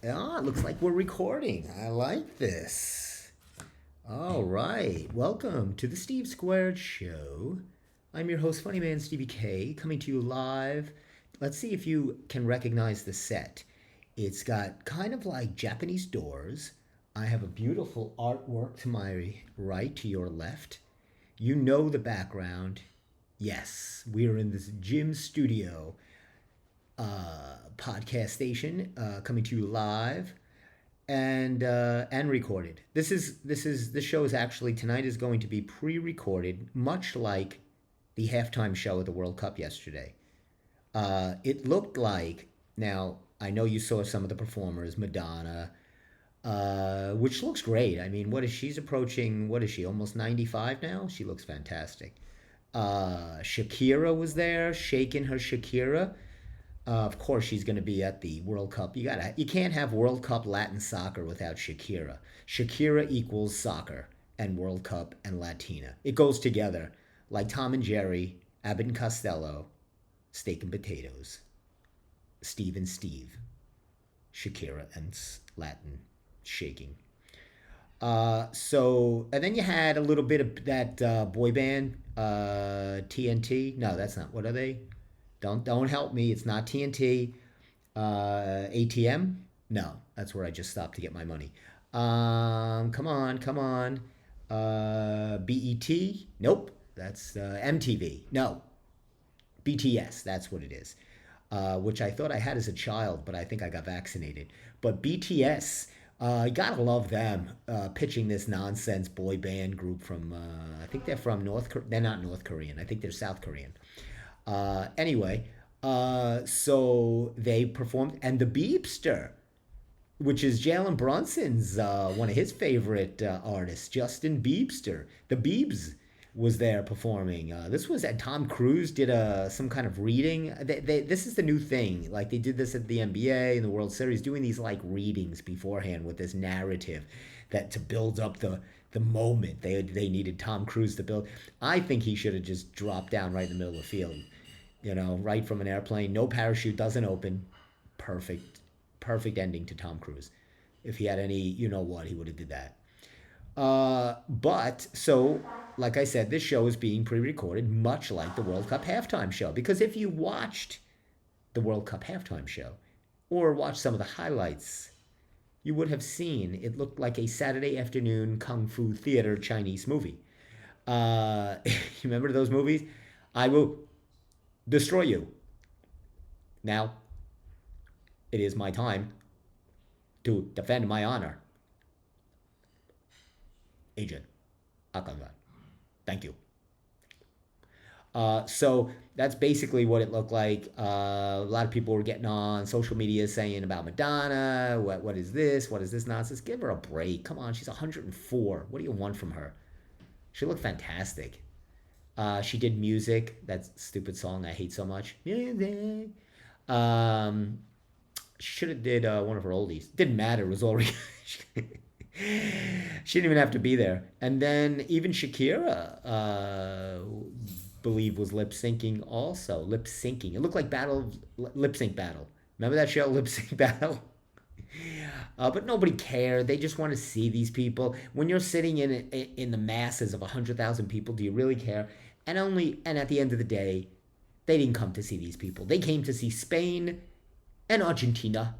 Ah, it looks like we're recording. I like this. All right. Welcome to the Steve Squared Show. I'm your host, Funny Man Stevie K, coming to you live. Let's see if you can recognize the set. It's got kind of like Japanese doors. I have a beautiful artwork to my right, to your left. You know the background. Yes, we are in this gym studio podcast station, coming to you live and recorded. This show is actually tonight is going to be pre-recorded, much like the halftime show at the World Cup yesterday. It looked like, now I know you saw some of the performers, Madonna, which looks great. I mean, what is she's approaching? What is she? Almost 95 now. She looks fantastic. Shakira was there, shaking her Shakira. Of course, she's going to be at the World Cup. You can't have World Cup Latin soccer without Shakira. Shakira equals soccer and World Cup and Latina. It goes together like Tom and Jerry, Abbott and Costello, steak and potatoes, Steve and Steve, Shakira and Latin shaking. And then you had a little bit of that boy band, TNT. No, that's not. What are they? Don't help me. It's not TNT. ATM? No, that's where I just stopped to get my money. Come on, come on. BET? Nope. That's MTV. No, BTS. That's what it is. Which I thought I had as a child, but I think I got vaccinated. But BTS, you gotta love them pitching this nonsense boy band group from. I think they're from North. They're not North Korean. I think they're South Korean. Anyway, so they performed, and the Beepster, which is Jalen Brunson's one of his favorite artists, Justin Biebster, the Biebs, was there performing. This was at Tom Cruise did some kind of reading. This is the new thing. Like they did this at the NBA and the World Series, doing these like readings beforehand with this narrative that to build up the moment they needed Tom Cruise to build. I think he should have just dropped down right in the middle of the field, right from an airplane. No parachute, doesn't open. Perfect, perfect ending to Tom Cruise. If he had any, what, he would have did that. But so, like I said, this show is being pre-recorded, much like the World Cup halftime show. Because if you watched the World Cup halftime show, or watched some of the highlights, you would have seen it looked like a Saturday afternoon kung fu theater Chinese movie. You remember those movies? I will destroy you. Now, it is my time to defend my honor. Agent Akangan. Thank you. So that's basically what it looked like. A lot of people were getting on social media saying about Madonna. What is this? What is this nonsense? Give her a break. Come on, she's 104. What do you want from her? She looked fantastic. She did music. That stupid song I hate so much. Music. Um, she should have did one of her oldies. Didn't matter. It was already. She didn't even have to be there. And then even Shakira, believe was lip syncing also. Lip syncing. It looked like lip sync battle. Remember that show, Lip Sync Battle? But nobody cared. They just want to see these people. When you're sitting in the masses of 100,000 people, do you really care? And at the end of the day, they didn't come to see these people. They came to see Spain and Argentina.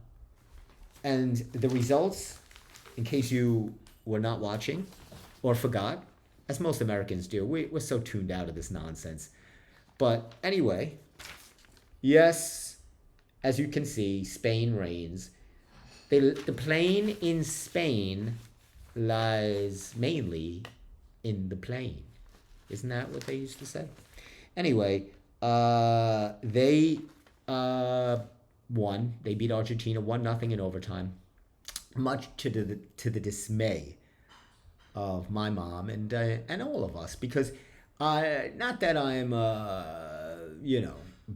And the results, in case you were not watching or forgot, as most Americans do, we're so tuned out of this nonsense. But anyway, yes, as you can see, Spain reigns. The plane in Spain lies mainly in the plane. Isn't that what they used to say? Anyway, they won. They beat Argentina 1-0 in overtime, much to the dismay of my mom and all of us, because not that I'm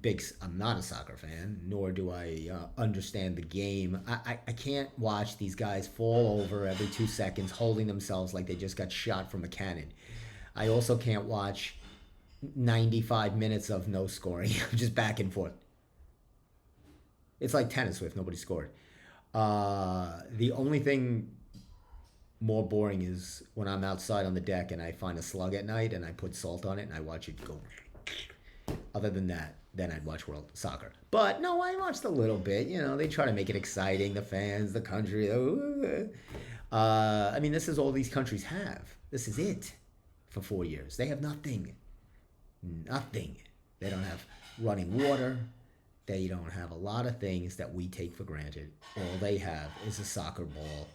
big. I'm not a soccer fan, nor do I understand the game. I can't watch these guys fall over every 2 seconds, holding themselves like they just got shot from a cannon. I also can't watch 95 minutes of no scoring, just back and forth. It's like tennis with nobody scored. The only thing more boring is when I'm outside on the deck and I find a slug at night and I put salt on it and I watch it go. Other than that, then I'd watch World Soccer. But no, I watched a little bit. You know, they try to make it exciting. The fans, the country. I mean, this is all these countries have. This is it for 4 years. They have nothing. Nothing. They don't have running water. They don't have a lot of things that we take for granted. All they have is a soccer ball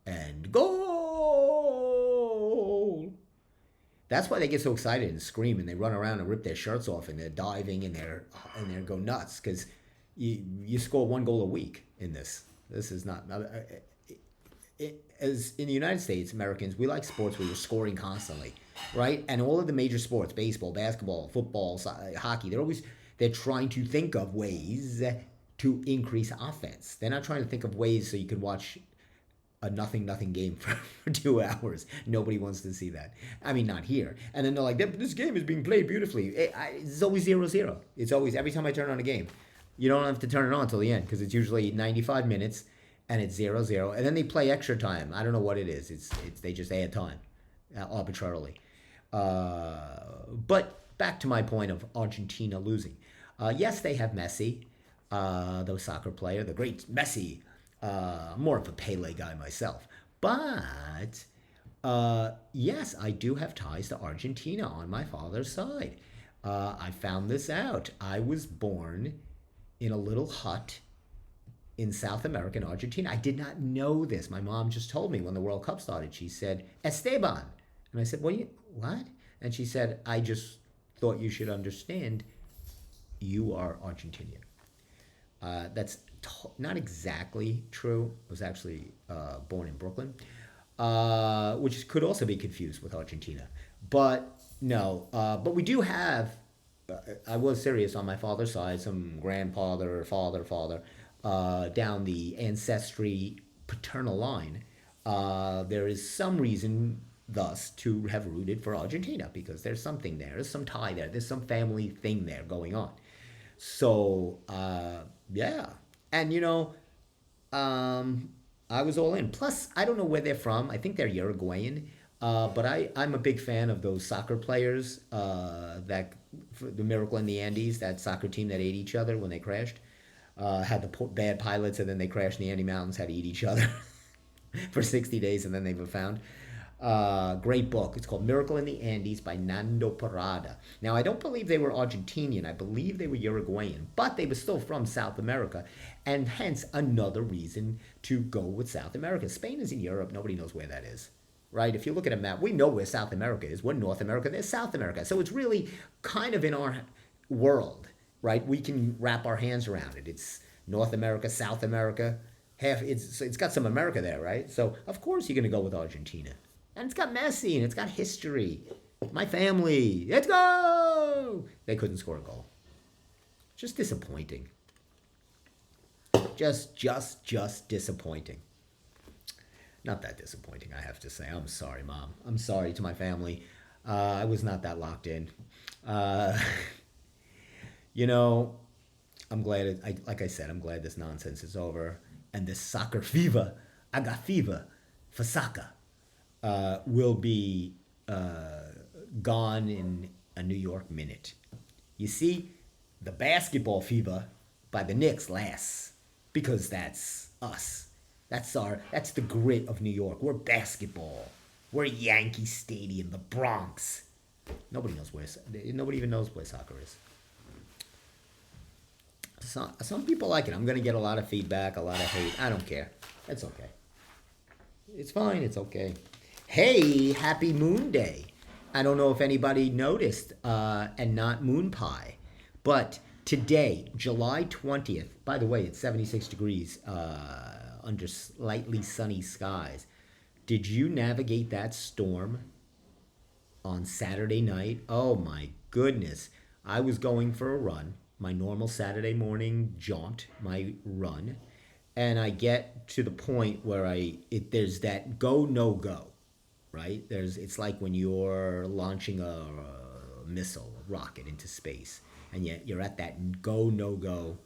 and goal. That's why they get so excited and scream and they run around and rip their shirts off and they're diving and they're go nuts because you score one goal a week in this. This is not as in the United States, Americans, we like sports where you're scoring constantly, right? And all of the major sports, baseball, basketball, football, hockey, they're trying to think of ways to increase offense. They're not trying to think of ways so you can watch a nothing game for 2 hours. Nobody wants to see that. I mean, not here. And then they're like, this game is being played beautifully. It's always 0-0. It's always, every time I turn on a game, you don't have to turn it on until the end because it's usually 95 minutes and it's 0-0. And then they play extra time. I don't know what it is. It's they just add time arbitrarily. But back to my point of Argentina losing. Yes, they have Messi, the soccer player, the great Messi. More of a Pele guy myself. But yes, I do have ties to Argentina on my father's side. I found this out. I was born in a little hut in South America, in Argentina. I did not know this. My mom just told me when the World Cup started. She said, Esteban. And I said, what? And she said, I just thought you should understand you are Argentinian. That's not exactly true. I was actually born in Brooklyn, which could also be confused with Argentina. But no, but we do have, I was serious on my father's side, some grandfather, father, down the ancestry paternal line. There is some reason thus to have rooted for Argentina because there's something there, there's some tie there, there's some family thing there going on. So, yeah. And, I was all in. Plus, I don't know where they're from. I think they're Uruguayan. But I'm a big fan of those soccer players, the Miracle in the Andes, that soccer team that ate each other when they crashed. Had the bad pilots and then they crashed in the Andes Mountains, had to eat each other for 60 days and then they were found. Great book. It's called Miracle in the Andes by Nando Parada. Now, I don't believe they were Argentinian. I believe they were Uruguayan, but they were still from South America, and hence another reason to go with South America. Spain is in Europe. Nobody knows where that is, right? If you look at a map, we know where South America is. We're North America. There's South America. So it's really kind of in our world, right? We can wrap our hands around it. It's North America, South America. It's got some America there, right? So, of course, you're going to go with Argentina. And it's got Messi, and it's got history. My family, let's go! They couldn't score a goal. Just disappointing. Just disappointing. Not that disappointing, I have to say. I'm sorry, Mom. I'm sorry to my family. I was not that locked in. Uh, I'm glad, like I said, I'm glad this nonsense is over. And this soccer fever, I got fever for soccer. Will be gone in a New York minute. You see, the basketball fever by the Knicks lasts because that's us. That's the grit of New York. We're basketball. We're Yankee Stadium, the Bronx. Nobody even knows where soccer is. Some people like it. I'm gonna get a lot of feedback, a lot of hate. I don't care. It's okay. It's fine. It's okay. Hey, happy Moon Day. I don't know if anybody noticed, and not Moon Pie, but today, July 20th, by the way, it's 76 degrees under slightly sunny skies. Did you navigate that storm on Saturday night? Oh my goodness. I was going for a run, my normal Saturday morning jaunt, my run, and I get to the point where there's that go, no go. Right? It's like when you're launching a missile, a rocket into space, and yet you're at that go, no go,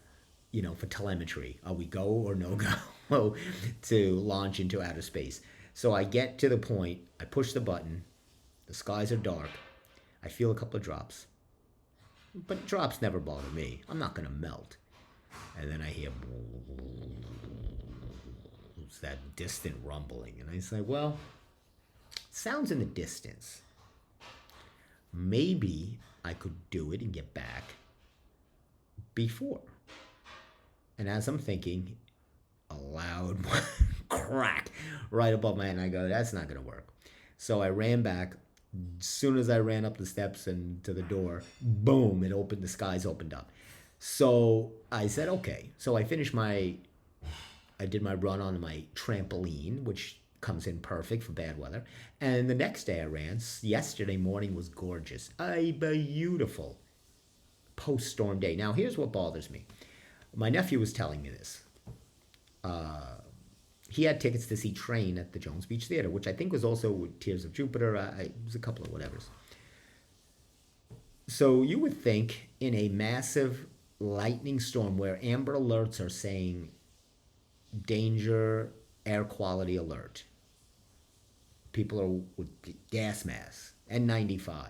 for telemetry. Are we go or no go? to launch into outer space. So I get to the point, I push the button, the skies are dark, I feel a couple of drops. But drops never bother me. I'm not going to melt. And then I hear it's that distant rumbling. And I say, well, sounds in the distance. Maybe I could do it and get back before. And as I'm thinking, a loud crack right above my head. And I go, that's not going to work. So I ran back. As soon as I ran up the steps and to the door, boom, it opened, the skies opened up. So I said, okay. So I did my run on my trampoline, which comes in perfect for bad weather. And the next day I ran. Yesterday morning was gorgeous. A beautiful post-storm day. Now, here's what bothers me. My nephew was telling me this. He had tickets to see Train at the Jones Beach Theater, which I think was also Tears of Jupiter. It was a couple of whatevers. So you would think in a massive lightning storm where amber alerts are saying danger, air quality alert, people are with gas masks, N95.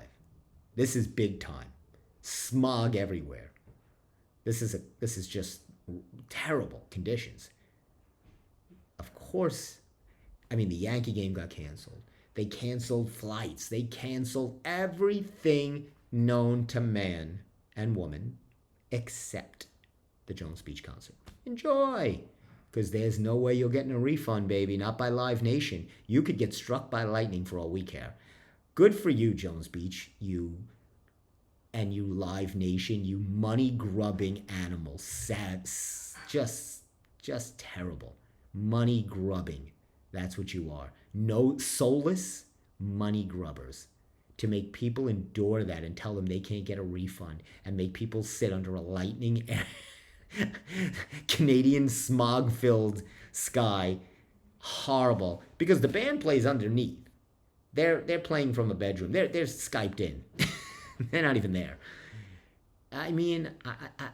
This is big time. Smog everywhere. This is just terrible conditions. Of course, I mean, the Yankee game got canceled. They canceled flights. They canceled everything known to man and woman except the Jones Beach concert. Enjoy! Because there's no way you're getting a refund, baby. Not by Live Nation. You could get struck by lightning for all we care. Good for you, Jones Beach. You Live Nation. You money-grubbing animals. Sad. Just terrible. Money grubbing. That's what you are. No, soulless money grubbers. To make people endure that and tell them they can't get a refund and make people sit under a lightning Canadian smog-filled sky. Horrible. Because the band plays underneath. They're playing from a bedroom. They're Skyped in. They're not even there. I mean,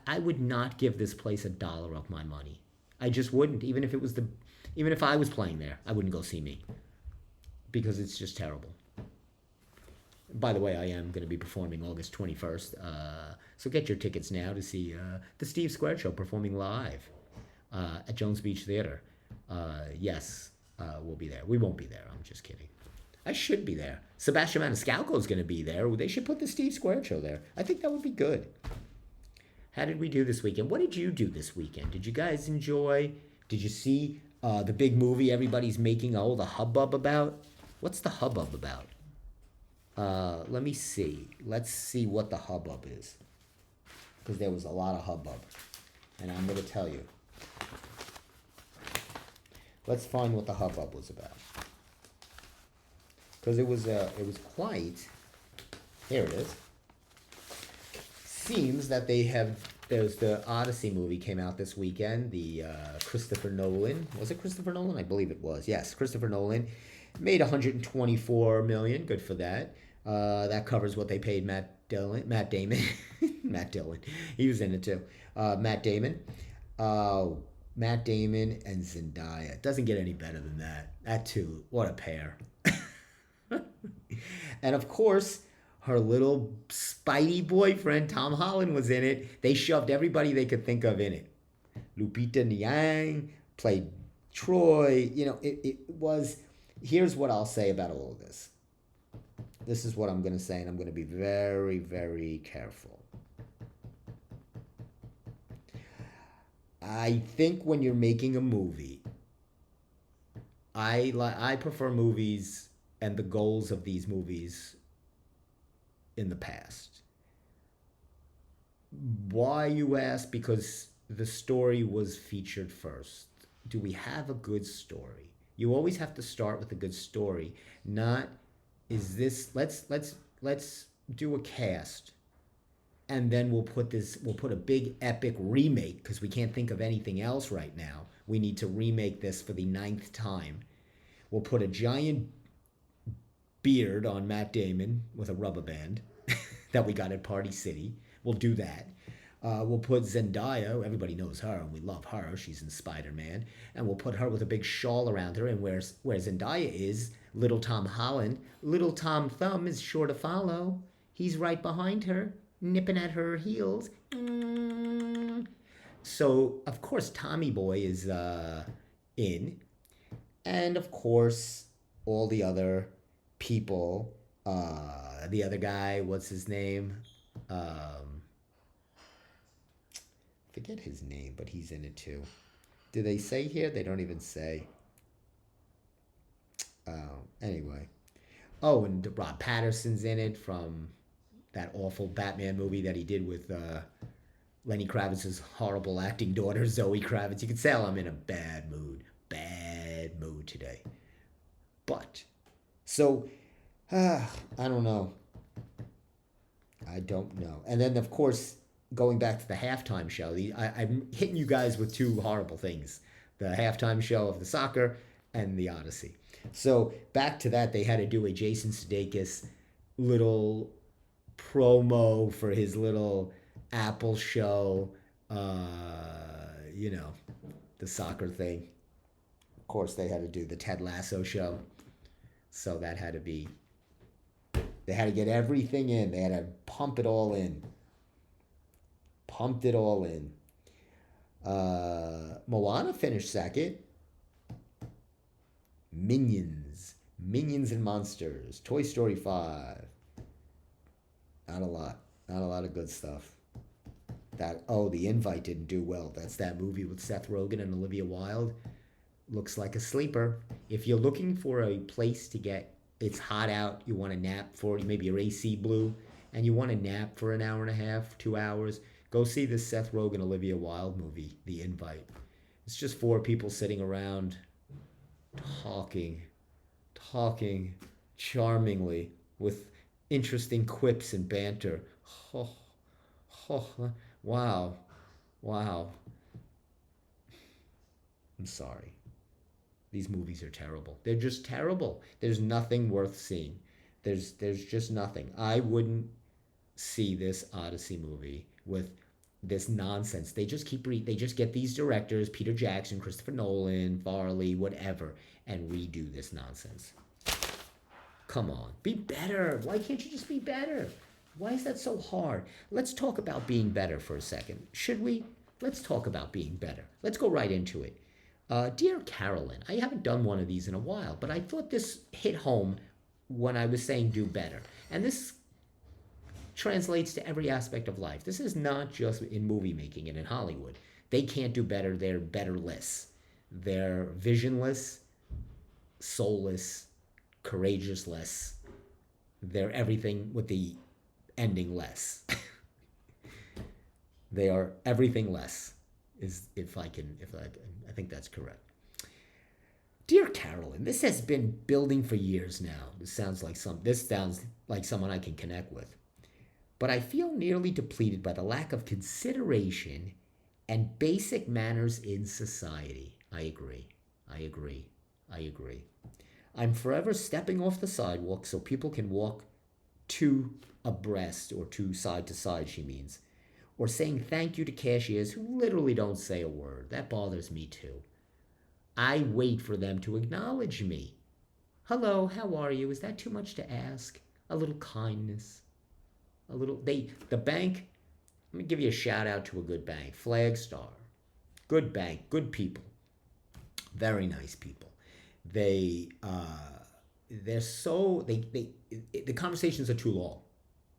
I would not give this place $1 of my money. I just wouldn't, even if I was playing there, I wouldn't go see me because it's just terrible. By the way, I am going to be performing August 21st, so get your tickets now to see the Steve Square Show performing live at Jones Beach Theater. Yes, we'll be there. We won't be there. I'm just kidding. I should be there. Sebastian Maniscalco is going to be there. They should put the Steve Square Show there. I think that would be good. How did we do this weekend? What did you do this weekend? Did you guys enjoy? Did you see the big movie everybody's making all the hubbub about? What's the hubbub about? Let me see. Let's see what the hubbub is. Because there was a lot of hubbub. And I'm going to tell you. Let's find what the hubbub was about. Because it was quite... Here it is. Seems that there's the Odyssey movie came out this weekend, the Christopher Nolan. Was it Christopher Nolan? I believe it was. Yes, Christopher Nolan. Made $124 million. Good for that. That covers what they paid Matt Damon. Matt Dillon. He was in it too. Matt Damon. Matt Damon and Zendaya. It doesn't get any better than that. That too. What a pair. And of course, her little Spidey boyfriend, Tom Holland, was in it. They shoved everybody they could think of in it. Lupita Nyong'o played Troy. You know, it was... Here's what I'll say about all of this. This is what I'm going to say, and I'm going to be very, very careful. I think when you're making a movie, I prefer movies and the goals of these movies in the past. Why, you ask? Because the story was featured first. Do we have a good story? You always have to start with a good story. Not, is this, let's do a cast and then we'll put a big epic remake because we can't think of anything else right now. We need to remake this for the 9th time. We'll put a giant beard on Matt Damon with a rubber band that we got at Party City. We'll do that. We'll put Zendaya. Everybody knows her, and we love her. She's in Spider-Man, and we'll put her with a big shawl around her. And where Zendaya is, little Tom Holland, little Tom Thumb is sure to follow. He's right behind her, nipping at her heels. So of course Tommy Boy is in, and of course all the other people. The other guy, what's his name? Um, Forget his name, but he's in it too. Do they say here? They don't even say. Anyway. Oh, and Rob Patterson's in it from that awful Batman movie that he did with Lenny Kravitz's horrible acting daughter, Zoe Kravitz. You can tell I'm in a bad mood. Bad mood today. But, so, I don't know. I don't know. And then, of course, going back to the halftime show, I'm hitting you guys with two horrible things: the halftime show of the soccer and the Odyssey. So back to that, they had to do a Jason Sudeikis little promo for his little Apple show, you know, the soccer thing. Of course, they had to do the Ted Lasso show. So that had to be, they had to get everything in. They had to pump it all in. Pumped it all in. Moana finished second. Minions and Monsters, Toy Story 5. Not a lot. Not a lot of good stuff. The Invite didn't do well. That's that movie with Seth Rogen and Olivia Wilde. Looks like a sleeper. If you're looking for a place to get, it's hot out, you want to nap for, maybe your AC blew, and you want to nap for an hour and a half, 2 hours, go see this Seth Rogen, Olivia Wilde movie, The Invite. It's just four people sitting around talking charmingly with interesting quips and banter. Oh, oh, wow. I'm sorry. These movies are terrible. They're just terrible. There's nothing worth seeing. There's just nothing. I wouldn't see this Odyssey movie with this nonsense. They just get these directors, Peter Jackson, Christopher Nolan, Farley, whatever, and redo this nonsense. Come on, be better. Why can't you just be better? Why is that so hard? Let's talk about being better for a second. Should we? Let's talk about being better. Let's go right into it. Dear Carolyn, I haven't done one of these in a while, but I thought this hit home when I was saying do better. And this translates to every aspect of life. This is not just in movie making and in Hollywood. They can't do better. They're betterless. They're visionless, soulless, courageousless. They're everything with the ending less. They are everything less. I think that's correct. Dear Carolyn, this has been building for years now. This sounds like someone I can connect with. But I feel nearly depleted by the lack of consideration and basic manners in society. I agree. I'm forever stepping off the sidewalk so people can walk two abreast, or two side to side, she means. Or saying thank you to cashiers who literally don't say a word. That bothers me too. I wait for them to acknowledge me. Hello, how are you? Is that too much to ask? A little kindness. The bank, let me give you a shout out to a good bank. Flagstar. Good bank, good people. Very nice people. They're so, the conversations are too long,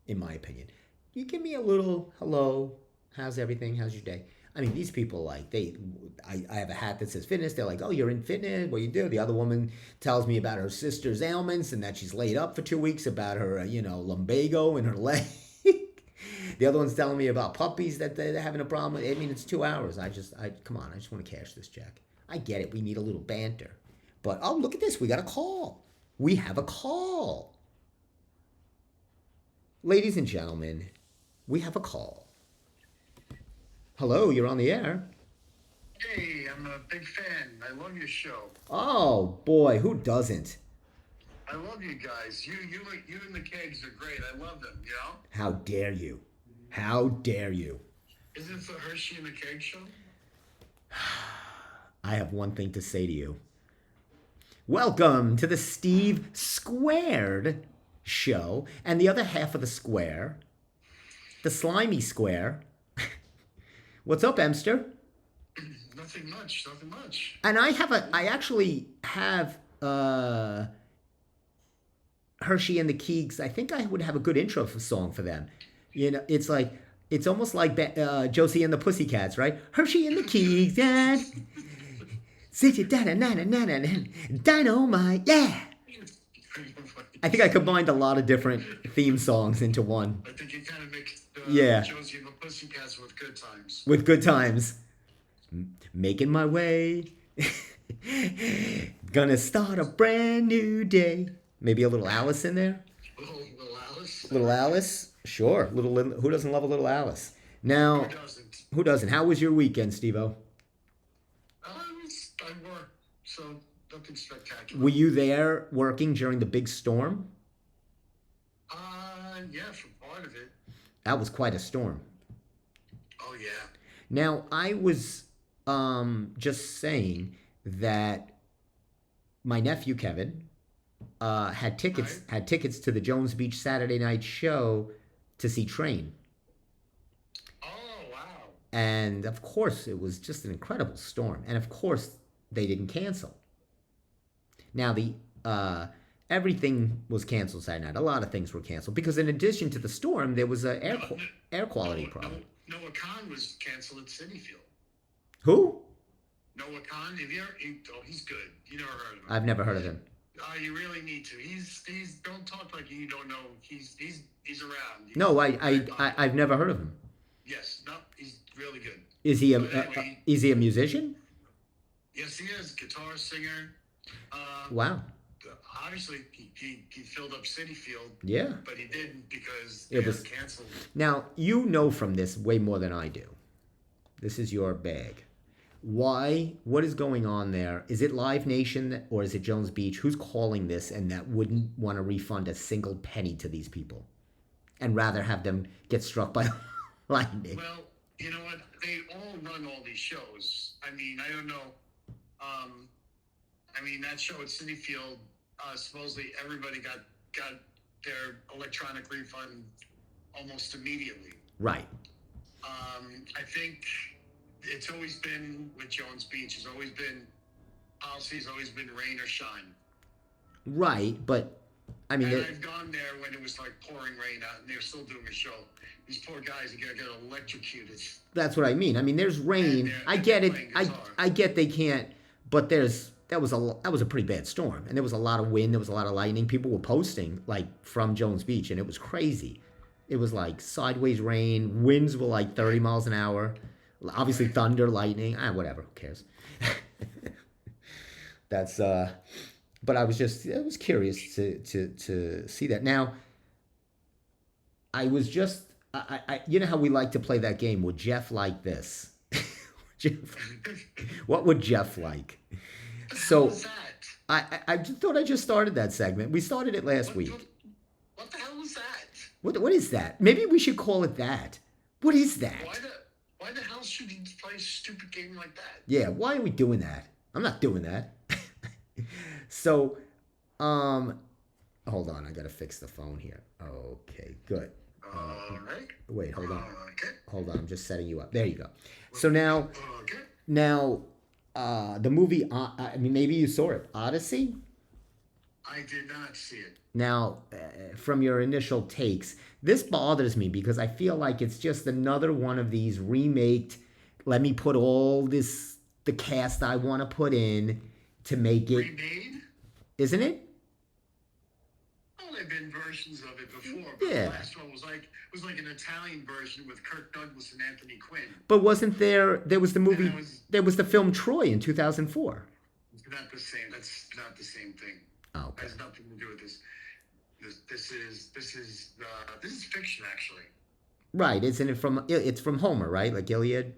in my opinion. You give me a little hello, how's everything, how's your day? I mean, these people, I have a hat that says fitness. They're like, oh, you're in fitness, what do you do? The other woman tells me about her sister's ailments and that she's laid up for 2 weeks, about her, lumbago in her leg. The other one's telling me about puppies that they're having a problem with. I mean, it's 2 hours. Come on, I just want to cash this check. I get it, we need a little banter. But, oh, look at this, we got a call. We have a call. Ladies and gentlemen, we have a call. Hello, you're on the air. Hey, I'm a big fan. I love your show. Oh, boy, who doesn't? I love you guys. You and the kegs are great. I love them, How dare you? How dare you? Is it the Hershey and the Cake show? I have one thing to say to you. Welcome to the Steve Squared show. And the other half of the square, the slimy square. What's up, Emster? Nothing much. Nothing much. And I actually have Hershey and the Keegs. I think I would have a good intro song for them. You know, it's almost like Josie and the Pussycats, right? Hershey and the Keegs, yeah. Sit you dynamite, yeah. I think I combined a lot of different theme songs into one. I think you kind of mixed Yeah, Josie and the Pussycats with Good Times. with good times. Making my way. Gonna start a brand new day. Maybe a little Alice in there. Little Alice. Little Alice, sure. Who doesn't love a little Alice? Now, Who doesn't? who doesn't? How was your weekend, Steve-O? I work, so nothing spectacular. Were you there working during the big storm? Yeah, for part of it. That was quite a storm. Oh yeah. Now, I was just saying that my nephew Kevin Right. had tickets to the Jones Beach Saturday night show to see Train. Oh wow. And of course, it was just an incredible storm. And of course, they didn't cancel. Now the everything was canceled Saturday night. A lot of things were canceled because in addition to the storm, there was a No, no, air quality no, problem. Noah Khan was canceled at City Field. Who? Noah Khan, have you ever? Oh, he's good. You never heard of him. I've never heard of him. You really need to. He's. Don't talk like you don't know. He's around. No, Very popular. I've never heard of him. Yes, no, he's really good. But But anyway, is he a musician? yes, he is guitar singer. Uh, Wow. Obviously, he filled up City Field, Yeah. but he didn't because they It had was canceled. Now you know from this way more than I do. This is your bag. Why? What is going on there? Is it Live Nation or is it Jones Beach? Who's calling this and that wouldn't want to refund a single penny to these people and rather have them get struck by lightning? Well, you know what? They all run all these shows. I mean, I don't know. Um, I mean, that show at City Field, supposedly everybody got their electronic refund almost immediately. Right. I think it's always been with Jones Beach. It's always been policy's always been rain or shine. Right, but I mean, And I've gone there when it was like pouring rain out, and they're still doing a show. These poor guys are gonna get electrocuted. that's what I mean. I mean, there's rain. I And get they're it. playing I guitar. I get they can't, but that was a pretty bad storm, and there was a lot of wind. There was a lot of lightning. People were posting like from Jones Beach, and it was crazy. It was like sideways rain. Winds were like 30 miles an hour. Obviously, Right. thunder, lightning. Whatever. Who cares? That's But I was curious to see that. Now, I was just you know how we like to play that game. Would Jeff like this? Jeff, what would Jeff like? What the hell So is that? I just thought I just started that segment. We started it last What, week. what, what the hell is that? What is that? Maybe we should call it that. What is Why that? the why the hell should he play a stupid game like that? Yeah, why are we doing that? I'm not doing that. So, um, hold on. I gotta fix the phone here. Okay, good. All right. Wait, hold on. Okay. Hold on. I'm just setting you up. There you go. So now, Okay. now, the movie. I mean, maybe you saw it, Odyssey. I did not see it. Now, from your initial takes, this bothers me because I feel like it's just another one of these remaked. Let me put all the cast I want to put in to make it, Remade? isn't it? Well, there've been versions of it before, but Yeah. the last one was like an Italian version with Kirk Douglas and Anthony Quinn. But wasn't there was the movie, And it was there was the film Troy in 2004. not the same. That's not the same thing. Oh, It okay. has nothing to do with this. This is fiction, actually. Right, isn't it it's from Homer, right? Like Iliad?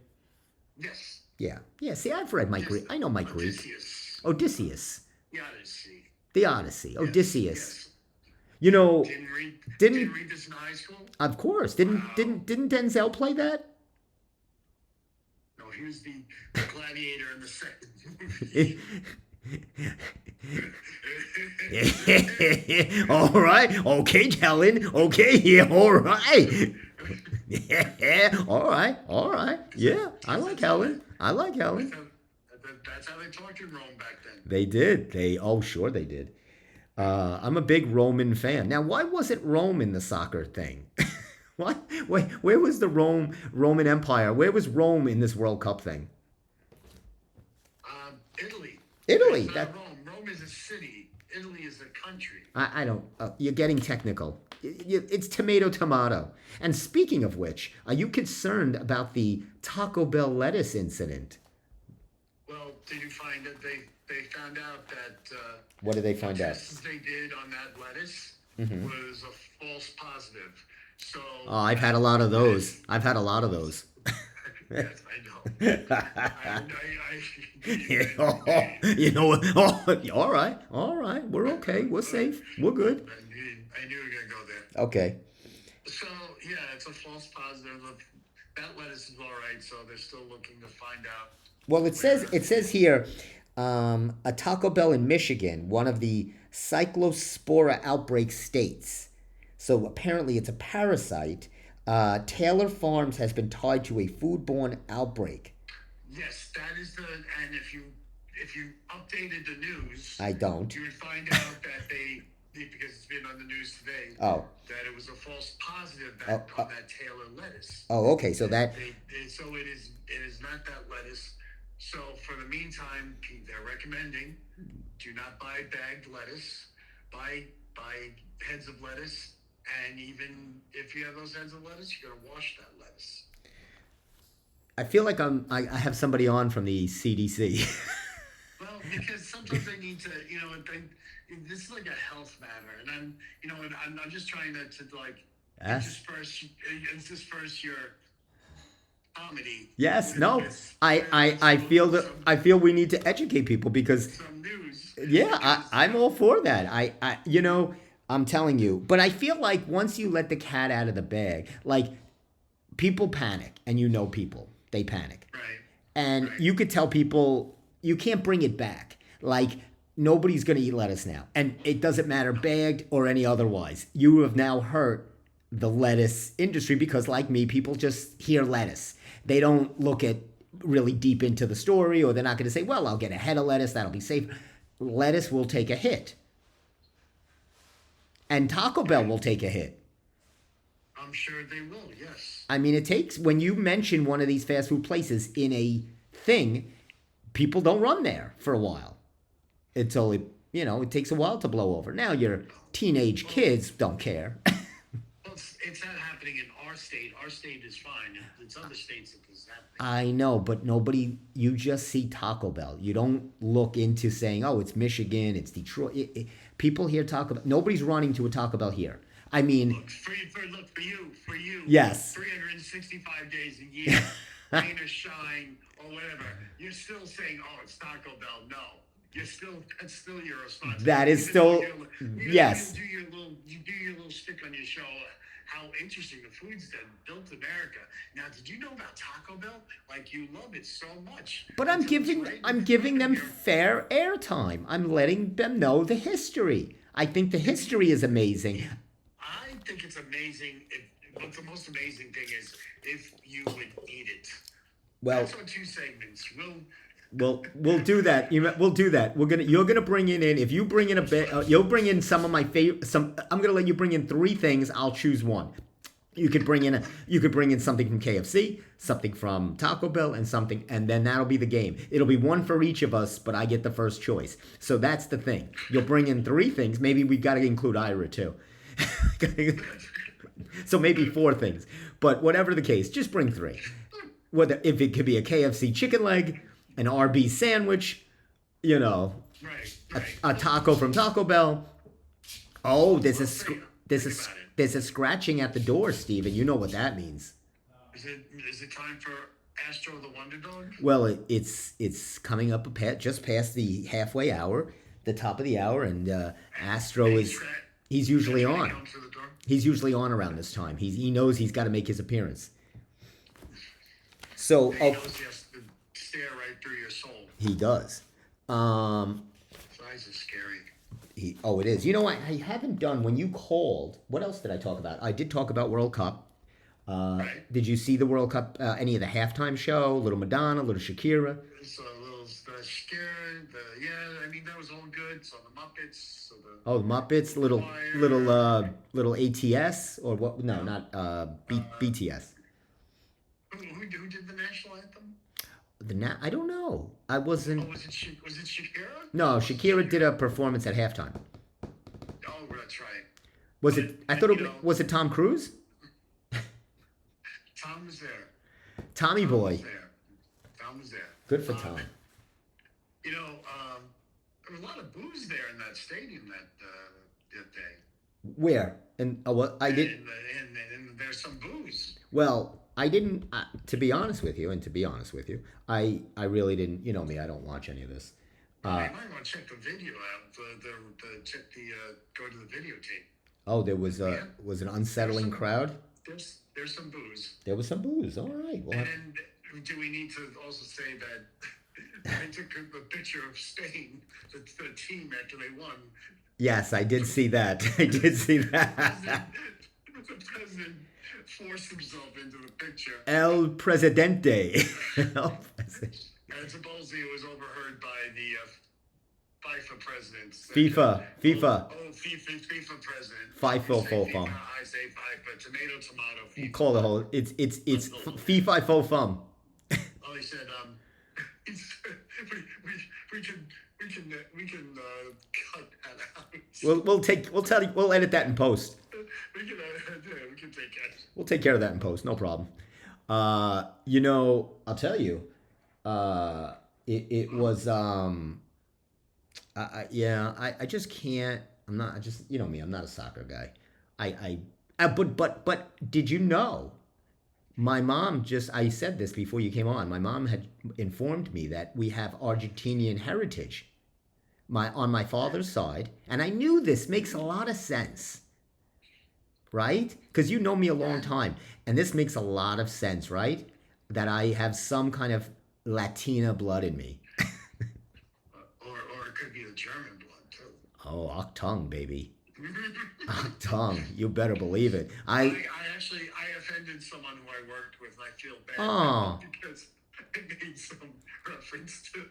Yes. Yeah. Yeah, see, I've read my Greek. I know my Greek. Odysseus. Odysseus. The Odyssey. The Odyssey. Yes, Odysseus. yes. You know, Didn't didn't read this in high school. of course, Wow. didn't Denzel play that? He was the gladiator in the second movie. All right. Okay, Helen. Okay, yeah, all right. Yeah, all right. All right. Yeah, I like Helen. I like Helen. That's how they talked in Rome back then. They did. Oh, sure they did. I'm a big Roman fan. Now, why wasn't Rome in the soccer thing? What? Wait, where was the Roman Empire? Where was Rome in this World Cup thing? Italy. Italy. It's That not Rome. Rome is a city. Italy is a country. I don't. You're getting technical. It's tomato tomato. And speaking of which, are you concerned about the Taco Bell lettuce incident? Well, did you find that they found out that What did they the find out? tests they did on that lettuce Hmm. was a false positive. So Oh, I've had a lot of those. I've had a lot of those. yes, I know. You know, oh, all right, we're okay, we're safe, we're good. I knew you were gonna go there. Okay. So yeah, it's a false positive. That lettuce is all right. So they're still looking to find out. Well, it says here, a Taco Bell in Michigan, one of the cyclospora outbreak states. So apparently, it's a parasite. Taylor Farms has been tied to a foodborne outbreak. Yes, that is the. And if you updated the news, I don't. you would find out that because it's been on the news today, Oh. that it was a false positive Oh, on that Taylor lettuce. Oh, okay. So that. So it is not that lettuce. So for the meantime, they're recommending do not buy bagged lettuce, buy heads of lettuce, and even if you have those heads of lettuce, you got to wash that lettuce. I feel like I have somebody on from the CDC. Well, because sometimes they need to, this is like a health matter, and I'm just trying to like Yes. intersperse your comedy. Yes. with No. this, I feel we need to educate people because some news. yeah, Because, I'm all for that. I'm telling you, but I feel like once you let the cat out of the bag, like people panic, and people they panic, right. and Right. you could tell people you can't bring it back. Like nobody's gonna eat lettuce now, and it doesn't matter bagged or any otherwise. You have now hurt the lettuce industry because, like me, people just hear lettuce. They don't look at really deep into the story, or they're not going to say, "Well, I'll get a head of lettuce. That'll be safe." Lettuce will take a hit, and Taco Bell will take a hit. I'm sure they will. Yes. I mean, it takes when you mention one of these fast food places in a thing, people don't run there for a while until it takes a while to blow over. Now your teenage kids don't care. Well, it's not happening in our state. Our state is fine. It's other states that this is happening. I know, but you just see Taco Bell. You don't look into saying, oh, it's Michigan, it's Detroit. People hear Taco Bell. Nobody's running to a Taco Bell here. I mean, Look for you. Yes. 365 days a year, rain or shine or whatever. You're still saying, "Oh, it's Taco Bell." No, that's still your response. That is Even still- though yes. You do your little stick on your show. How interesting the food's that built America. Now, did you know about Taco Bell? Like you love it so much. but I'm Until it's giving right I'm in giving front them of you. fair airtime. I'm letting them know the history. I think the history is amazing. I think it's amazing. But the most amazing thing is if you would eat it. Well, That's on two segments. we'll do that. We'll do that. You're gonna bring in if you bring in a bit. You'll bring in some of my favorite. I'm gonna let you bring in 3 things. I'll choose one. You could bring in something from KFC, something from Taco Bell, and then that'll be the game. It'll be one for each of us, but I get the first choice. So that's the thing. You'll bring in 3 things. Maybe we got to include Ira too. So maybe 4 things. But whatever the case, just bring 3. Whether if it could be a KFC chicken leg, an Arby's sandwich, a taco from Taco Bell. Oh, there's a scratching at the door, Steven. You know what that means. Is it time for Astro the Wonder Dog? Well, it's coming up just past the halfway hour, the top of the hour, and Astro he's usually on. He's usually on around this time. He knows he's got to make his appearance. So, stare right through your soul. He does. Um, His eyes are scary. it is. You know, I haven't done when you called. What else did I talk about? I did talk about World Cup. Right? Did you see the World Cup? Any of the halftime show? Little Madonna, little Shakira. So a little scared. Yeah, I mean that was all good. So the Muppets. So Oh, the Muppets, the choir. little ATS or what? No, not Uh, BTS. who did the national anthem? I don't know. I Oh, wasn't. was it Shakira? No, Was it Shakira did Shakira? a performance at halftime. Oh, that's right. Was But it? I thought you it know, was it Tom Cruise, Tom was there. Tommy Tom was Boy. there. Tom was there. Good for Tom. You know, there was a lot of booze there in that stadium that day. Where? And well, I did. And there's some booze. Well, I didn't. To be honest with you, I really didn't. You know me. I don't watch any of this. You might want to check the video out. Check the go to the videotape. Oh, there was Yeah, was an unsettling crowd. there's some booze. There was some booze. All right. Well, And do we need to also say that I took a picture of Spain, the team after they won. yes, I did see that. I did see president, that. the president forced himself into the picture. El Presidente. El Presidente. And supposedly it was overheard by the FIFA president. FIFA. FIFA president. FIFA Say full FIFA, fun. I say FIFA, tomato, You FIFA. call the whole. It's FIFA full fun. Oh, he said, we, we, we can cut that out. We'll edit that in post. We can take it. We'll take care of that in post. No problem. I'll tell you. It was I just can't. I'm not. I just you know me. I'm not a soccer guy. But did you know? My mom I said this before you came on. My mom had informed me that we have Argentinian heritage. On my father's side, and I knew this makes a lot of sense, right? Because you know me a long time, and this makes a lot of sense, right? That I have some kind of Latina blood in me. Or it could be the German blood too. Oh, Achtung, baby. Achtung. You better believe it. I offended someone who I worked with, and I feel bad Oh. because I made some reference to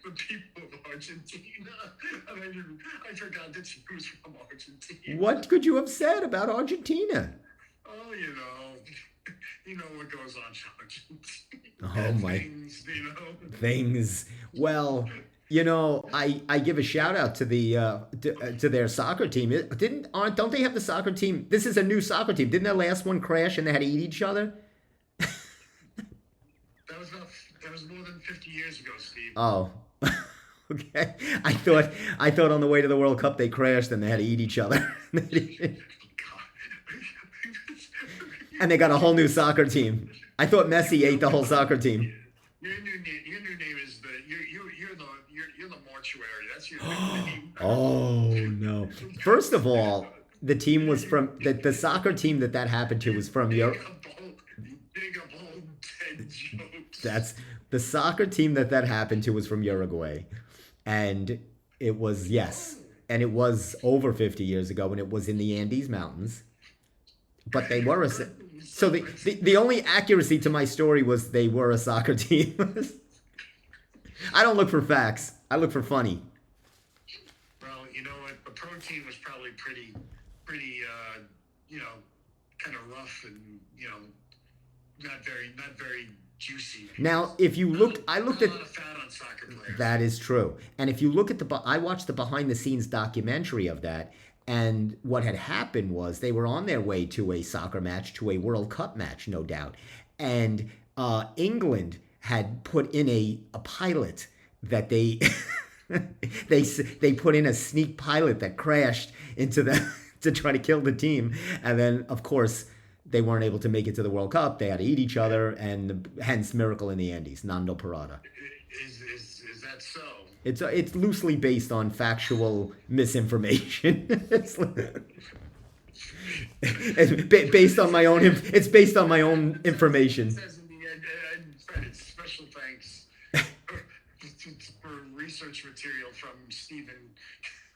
the people of Argentina, and I forgot that she was from Argentina. What could you have said about Argentina? Oh, you know what goes on in Argentina. Oh my Things, things. Well, I give a shout out to to their soccer team. Don't they have the soccer team? This is a new soccer team. Didn't their last one crash and they had to eat each other? That was more than 50 years ago, Steve. Oh. Okay. I thought on the way to the World Cup they crashed and they had to eat each other. And they got a whole new soccer team. I thought Messi ate the whole soccer team. Your new name is you're the mortuary. That's your new name. Oh no! First of all, the team was from the soccer team that happened to was from Europe. Big up old dead jokes. That's the soccer team that happened to was from Uruguay, and it was and it was over 50 years ago, and it was in the Andes Mountains. But they were so the only accuracy to my story was they were a soccer team. I don't look for facts. I look for funny. Well, you know what? The protein was probably pretty, kind of rough and not very juicy. Now, if you looked, I looked at a lot of fat on soccer players. that is true. And if you look at I watched the behind the scenes documentary of that, and what had happened was they were on their way to a soccer match, to a World Cup match, no doubt, and England had put in a pilot that they they put in a sneak pilot that crashed into to try to kill the team, and then of course they weren't able to make it to the World Cup. They had to eat each other, and hence Miracle in the Andes, Nando Parada. Is that so? It's loosely based on factual misinformation. It's based on my own. It's based on my own information. It says in the end, Fred, it's special thanks research material from Stephen.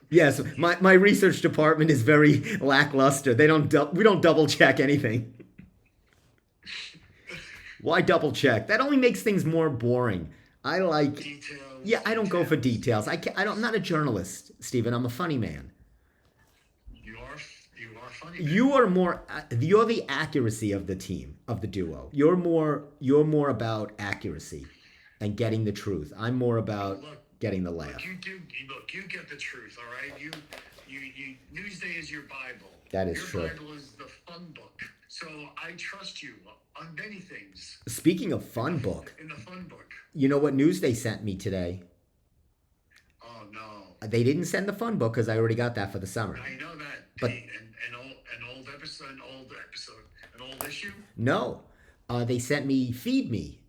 Yes, my research department is very lackluster. We don't double check anything. Why double check? That only makes things more boring. I like Yeah, Details, I don't go for details, details. details. I'm not a journalist, Stephen. I'm a funny man. You are funny, man. You're the accuracy of the team, of the duo. You're more about accuracy and getting the truth. I'm more Well, about getting the look, laugh. look. You get the truth, all right. Newsday is your Bible. That is Your true. Bible is the fun book. So I trust you on many things Speaking of in fun book, the fun book. you know what news they sent me today? Oh no, They didn't send the fun book because I already got that for the summer. I know that. But An old issue. no, they sent me Feed Me.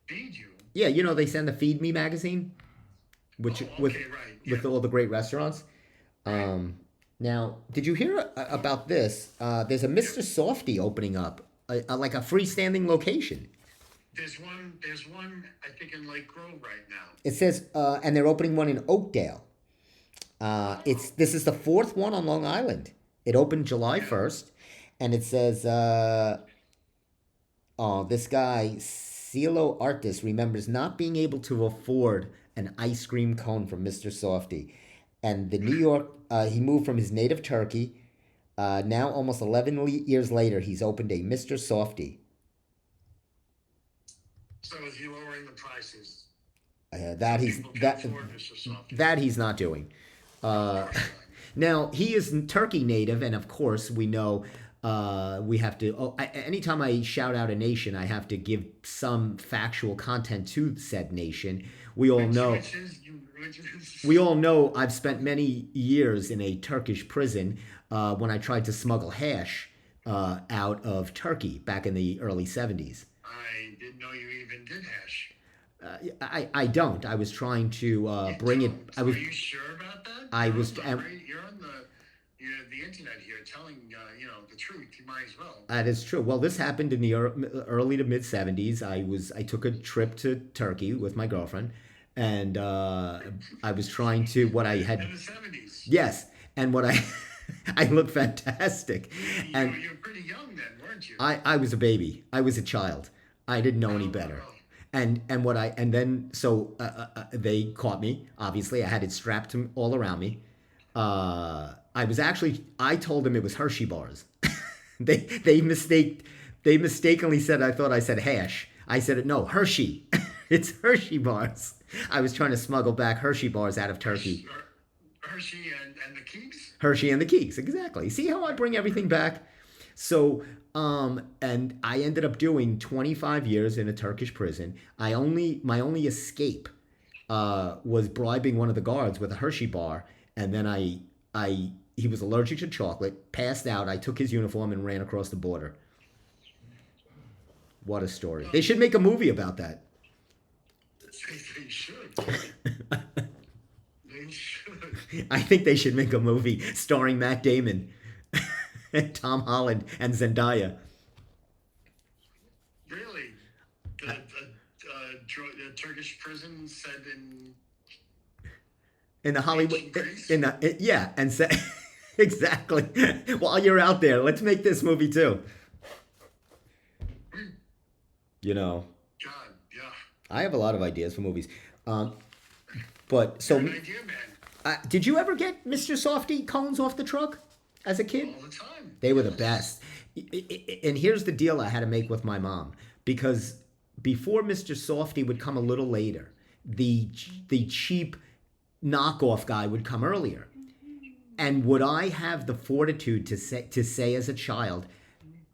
Feed you. Yeah, you know they send the Feed Me magazine, which Oh, okay, right. Yeah. with all the great restaurants. Right. Now, did you hear about this? There's a Mr. Softy opening up, like a freestanding location. There's one. I think in Lake Grove right now. It says, and they're opening one in Oakdale. Oh. This is the fourth one on Long Island. It opened July Yeah. 1st, and it says, oh, this guy, CeeLo Artis, remembers not being able to afford an ice cream cone from Mr. Softy. And the New York, he moved from his native Turkey. Now, almost 11 years later, he's opened a Mr. Softy. So is he lowering the prices? That So he's people can that afford Mr. Soft. that he's not doing. Of Uh, course Now he is Turkey native, and of course we know we have to. Anytime I shout out a nation, I have to give some factual content to said nation. We all not. know. Which is We all know. I've spent many years in a Turkish prison when I tried to smuggle hash out of Turkey back in the early '70s. I didn't know you even did hash. I don't. I was trying to You bring it. don't. Are you sure about that? I was. You're on the internet here telling the truth. You might as well. That is true. Well, this happened in the early to mid '70s. I took a trip to Turkey with my girlfriend, and I was trying to what I had. In the 70s. Yes, and what I I looked fantastic, and You were pretty young then, weren't you? I was a baby. I was a child. I didn't know any better. Oh. And what I and then so they caught me. Obviously, I had it strapped all around me. I told them it was Hershey bars. they they mistake they mistakenly said I thought I said hash. I said no, Hershey. It's Hershey bars. I was trying to smuggle back Hershey bars out of Turkey. Hershey and the Keeks? Hershey and the Keeks, exactly. See how I bring everything back? So, and I ended up doing 25 years in a Turkish prison. My only escape was bribing one of the guards with a Hershey bar, and then he was allergic to chocolate, passed out. I took his uniform and ran across the border. What a story! They should make a movie about that. They should. They should. I think they should make a movie starring Matt Damon, and Tom Holland, and Zendaya. Really? The Turkish prison said In the Hollywood, ancient Greece? yeah, and say exactly. While you're out there, let's make this movie too. You know, God, yeah. I have a lot of ideas for movies. But so, Good idea, man. did you ever get Mr. Softy cones off the truck as a kid? All the time. They were the Yes. best. And here's the deal I had to make with my mom because before Mr. Softy would come a little later, the cheap knockoff guy would come earlier. And would I have the fortitude to say as a child,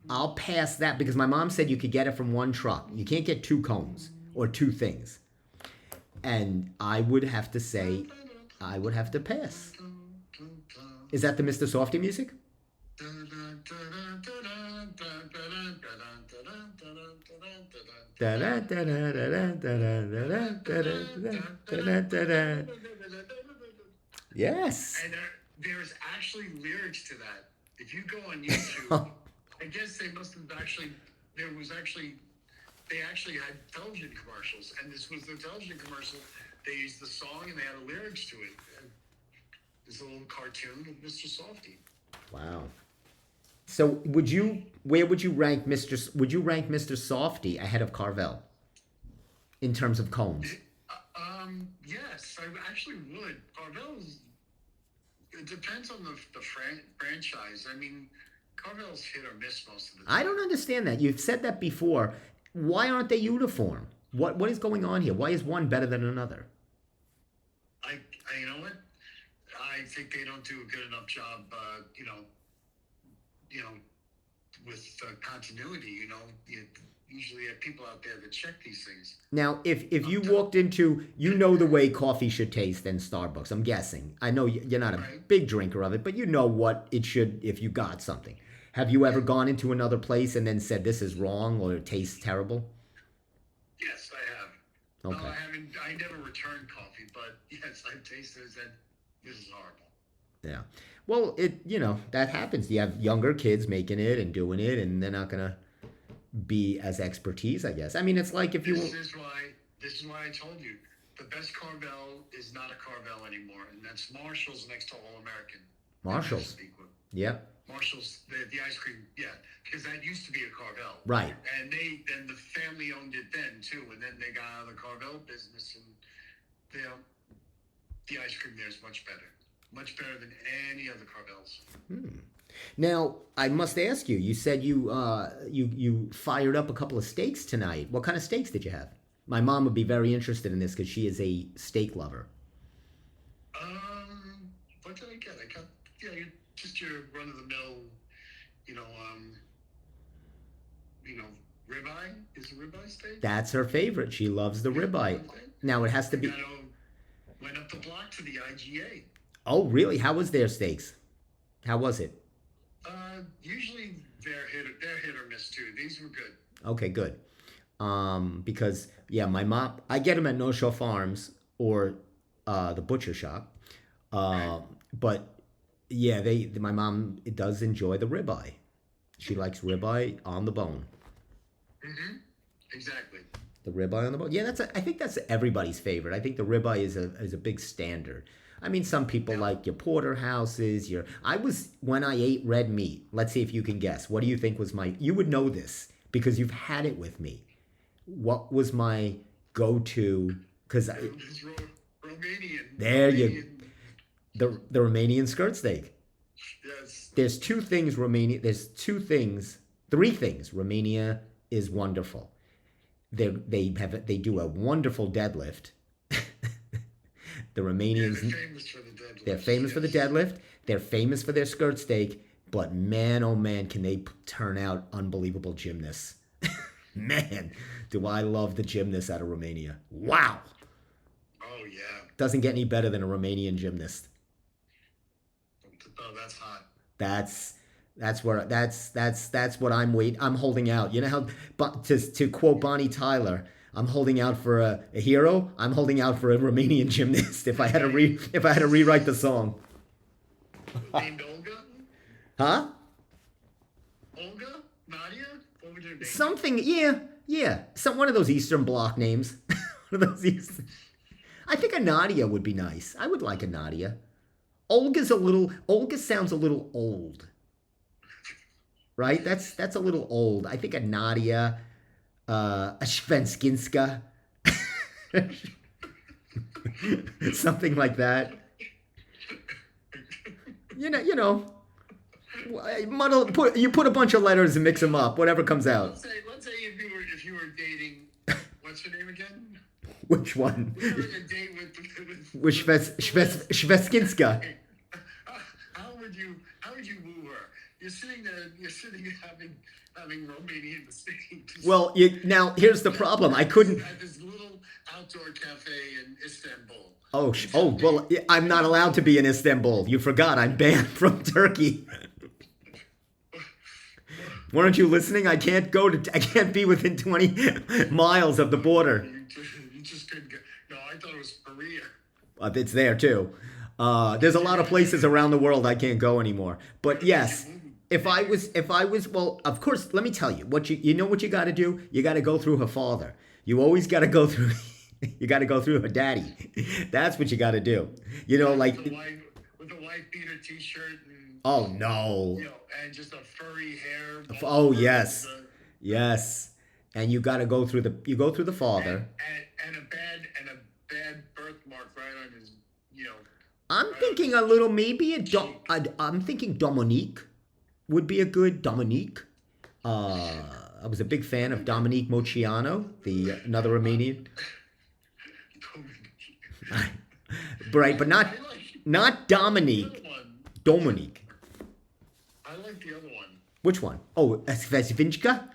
I'll pass that because my mom said you could get it from one truck. You can't get two cones or two things. And I would have to say, I would have to pass. Is that the Mr. Softy music? Yes. And there's actually lyrics to that. If you go on YouTube, I guess they must have actually. they actually had television commercials, and this was the television commercial. They used the song and they had the lyrics to it. And this little cartoon of Mr. Softy. Wow. So where would you rank Mr. Softy ahead of Carvel in terms of combs? Yes, I actually would. Carvel's. It depends on the franchise. I mean, Carvel's hit or miss most of the I time. don't understand that. You've said that before. Why aren't they uniform? What is going on here? Why is one better than another? You know what? I think they don't do a good enough job. You know, with continuity. You usually have people out there that check these things. Now, if you walked into, you know the way coffee should taste in Starbucks, I'm guessing. I know you're not a Right. big drinker of it, but you know what it should if you got something. Have you ever gone into another place and then said this is wrong or it tastes terrible? Yes, I have. No, Okay. I haven't. I never returned coffee, but yes, I've tasted it and said this is horrible. Yeah. Well, that happens. You have younger kids making it and doing it, and they're not gonna be as expertise, I guess. I mean, it's like if you This is why I told you the best Carvel is not a Carvel anymore, and that's Marshall's next to All American. Marshalls. Yep. Marshall's the ice cream, yeah, because that used to be a Carvel, Right. and the family owned it then too, and then they got out of the Carvel business, and the ice cream there is much better than any other Carvels. Now, I must ask you. You said you fired up a couple of steaks tonight. What kind of steaks did you have? My mom would be very interested in this because she is a steak lover. What did I get? I got just your run of the mill, you know, um, ribeye. Is a ribeye steak? That's her favorite. She loves the ribeye. Now it has to be. Went up the block to the IGA. Oh, really? How was their steaks? How was it? Usually they're hit or miss too. These were good. Okay, good. Because yeah, my mom, I get them at No Show Farms or the butcher shop. Right. But yeah, my mom does enjoy the ribeye. She likes ribeye on the bone. Mm-hmm. Exactly. The ribeye on the bone. Yeah, I think that's everybody's favorite. I think the ribeye is a big standard. I mean, some people Yeah. like your porterhouses. When I ate red meat. Let's see if you can guess. What do you think was you would know this because you've had it with me. What was my go-to? Because It's Romanian. there you Romanian, the Romanian skirt steak. yes. There's three things. Romania is wonderful. They do a wonderful deadlift. The Yeah, Romanians, they're famous for the deadlifts. they're famous for the yes. deadlift. They're famous for their skirt steak. But man, oh man, can they turn out unbelievable gymnasts. Man, do I love the gymnasts out of Romania. Wow. Oh yeah. Doesn't get any better than a Romanian gymnast. Oh, that's hot. That's what I'm holding out. You know how, but to quote Bonnie Tyler, I'm holding out for a hero. I'm holding out for a Romanian gymnast. If I had to rewrite the song, Named Olga? huh? Olga? Nadia? What would your name? Something, yeah. One of those Eastern Bloc names. One of those Eastern. I think a Nadia would be nice. I would like a Nadia. Olga sounds a little old. Right? That's a little old. I think a Nadia, a Svenskinska, something like that. You know, you put a bunch of letters and mix them up, whatever comes out. Let's say if you were dating, what's your name again? Which one? If you were on a date with With Svenskinska. How would you woo her? You're sitting there, having Romanian mistakes. Well, now here's the problem. I couldn't. At this little outdoor cafe in Istanbul. Well, I'm not allowed to be in Istanbul. You forgot. I'm banned from Turkey. Weren't you listening? I can't be within 20 miles of the border. You just couldn't go. No, I thought it was Korea. It's there too. There's a lot of places around the world I can't go anymore. But yes, if I was well, of course, let me tell you what you know what you got to do. You got to go through her father. You always got to go through. You got to go through her daddy. That's what you got to do. You know, With like the wife beater T-shirt and oh no, and just a furry hair all oh over yes, the yes, and you got to go through the father. and a bad birthmark right on his I'm right on thinking his a little maybe cheek. I'm thinking Dominique would be a good Dominique. I was a big fan of Dominique Mociano, the another Romanian, right? But I like not the other Dominique, one. Dominique. I like the other one. Which one? Oh, Svezvinchka.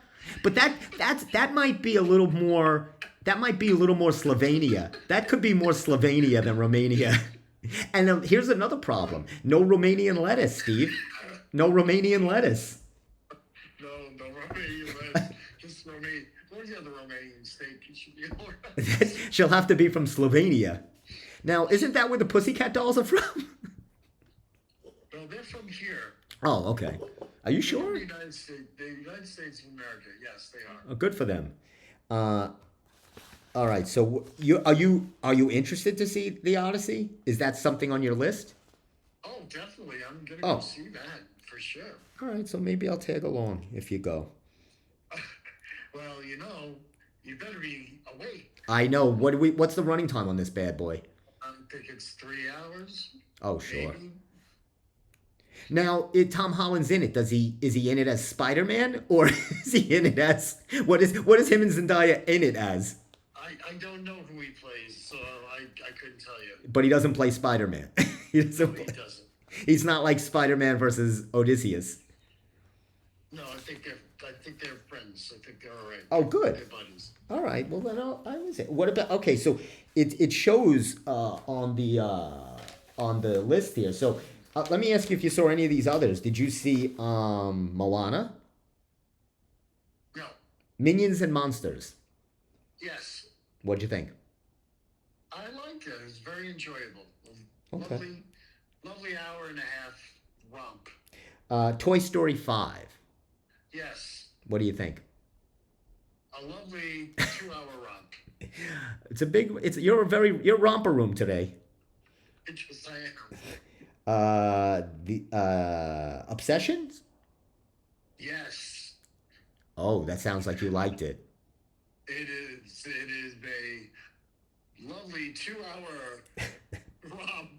But that might be a little more. That might be a little more Slovenia. That could be more Slovenia than Romania. And here's another problem: no Romanian lettuce, Steve. No Romanian lettuce. No, no Romanian lettuce. Just Romanian. Where's the other Romanian state? You should be all right. She'll have to be from Slovenia. Now, isn't that where the Pussycat Dolls are from? No, they're from here. Oh, okay. Are you They're from sure? The United States of America. Yes, they are. Oh, good for them. Uh, all right. So, are you interested to see the Odyssey? Is that something on your list? Oh, definitely. I'm gonna go Oh, see that for sure. all right. So maybe I'll tag along if you go. Well, you better be awake. I know. What's the running time on this bad boy? I think it's 3 hours, Oh, sure. maybe. Now, Tom Holland's in it. Is he in it as Spider-Man or is he in it as what is him and Zendaya in it as? I don't know who he plays, so I couldn't tell you. But he doesn't play Spider-Man. He No, doesn't he play, doesn't. he's not like Spider-Man versus Odysseus. No, I think they're friends. I think they're all right. Oh, good. They're buddies. All right. Well, then I was it. What about? Okay, so it shows on the list here. So let me ask you if you saw any of these others. Did you see Moana, No. Minions and Monsters? Yes. What'd you think? I liked it. It was very enjoyable. Okay. Lovely hour and a half romp. Toy Story 5. Yes. What do you think? A lovely 2 hour romp. You're romper room today. Yes, I am. The Obsessions? Yes. Oh, that sounds like you liked it. It is. It is a lovely 2 hour romp.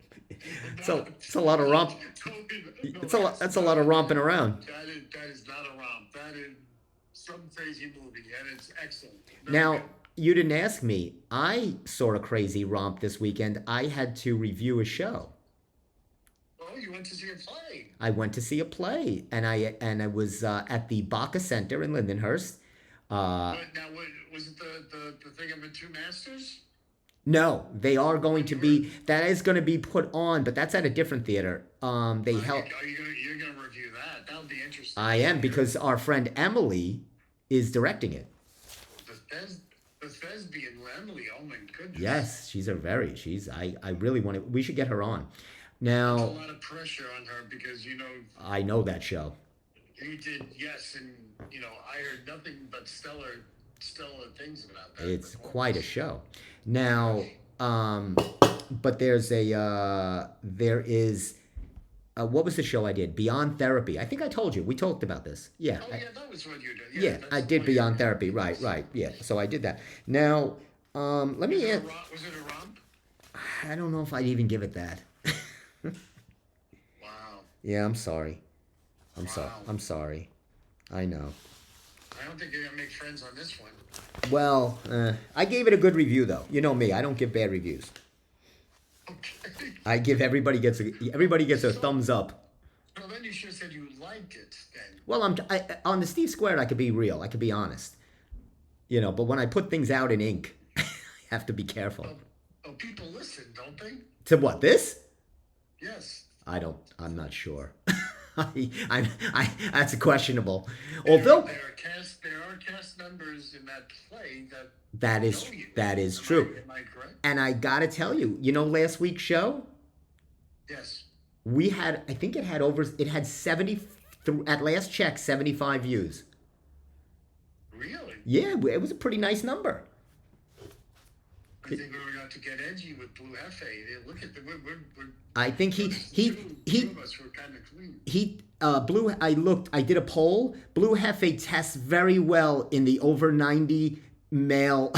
So it's a lot of romp. That's a lot of romping around. That is not a romp. That is some crazy movie, and it's excellent. Very Now, good. you didn't ask me. I saw a crazy romp this weekend. I had to review a show. Oh, you went to see a play. I went to see a play, and I was at the Baca Center in Lindenhurst. Uh, What was it? The thing of the two masters? no, they are going to You were. be. That is going to be put on, but that's at a different theater. They held. You're gonna review that? That'll be interesting. I am because our friend Emily is directing it. The the thespian Emily. Oh my goodness. Yes, I really want to. We should get her on. That's a Now, lot of pressure on her because I know that show. you did yes, and I heard nothing but stellar things about that It's quite a performance. show. Now, but there is what was the show I did? Beyond Therapy. I think I told you. We talked about this. Yeah. Oh yeah, that was what you did. Yeah, Yeah, I that's did one of Beyond your. Therapy. Right, right. Yeah. So I did that. Now, let me ask. Was it a romp? I don't know if I'd even give it that. Wow. Yeah, I'm sorry. Wow. I'm sorry. I know. I don't think you're gonna make friends on this one. Well, I gave it a good review though. You know me. I don't give bad reviews. Okay. I give everybody gets a So, thumbs up. well, then you should have said you liked it then. Well, on the Steve Squared. I could be real. I could be honest. But when I put things out in ink, I have to be careful. Oh, oh, people listen, don't they? To what this? Yes. I don't. I'm not sure. That's questionable. Although There are cast members in that play that that know is you. that is true. Am I correct? And I gotta tell you, last week's show Yes. we had. I think it had 73 At last check, 75 views. Really? Yeah, it was a pretty nice number. I think we were going to get edgy with Blue Hefe. Look at the we're I think two of us were kind of clean. Blue. I did a poll. Blue Hefe tests very well in the over 90 male.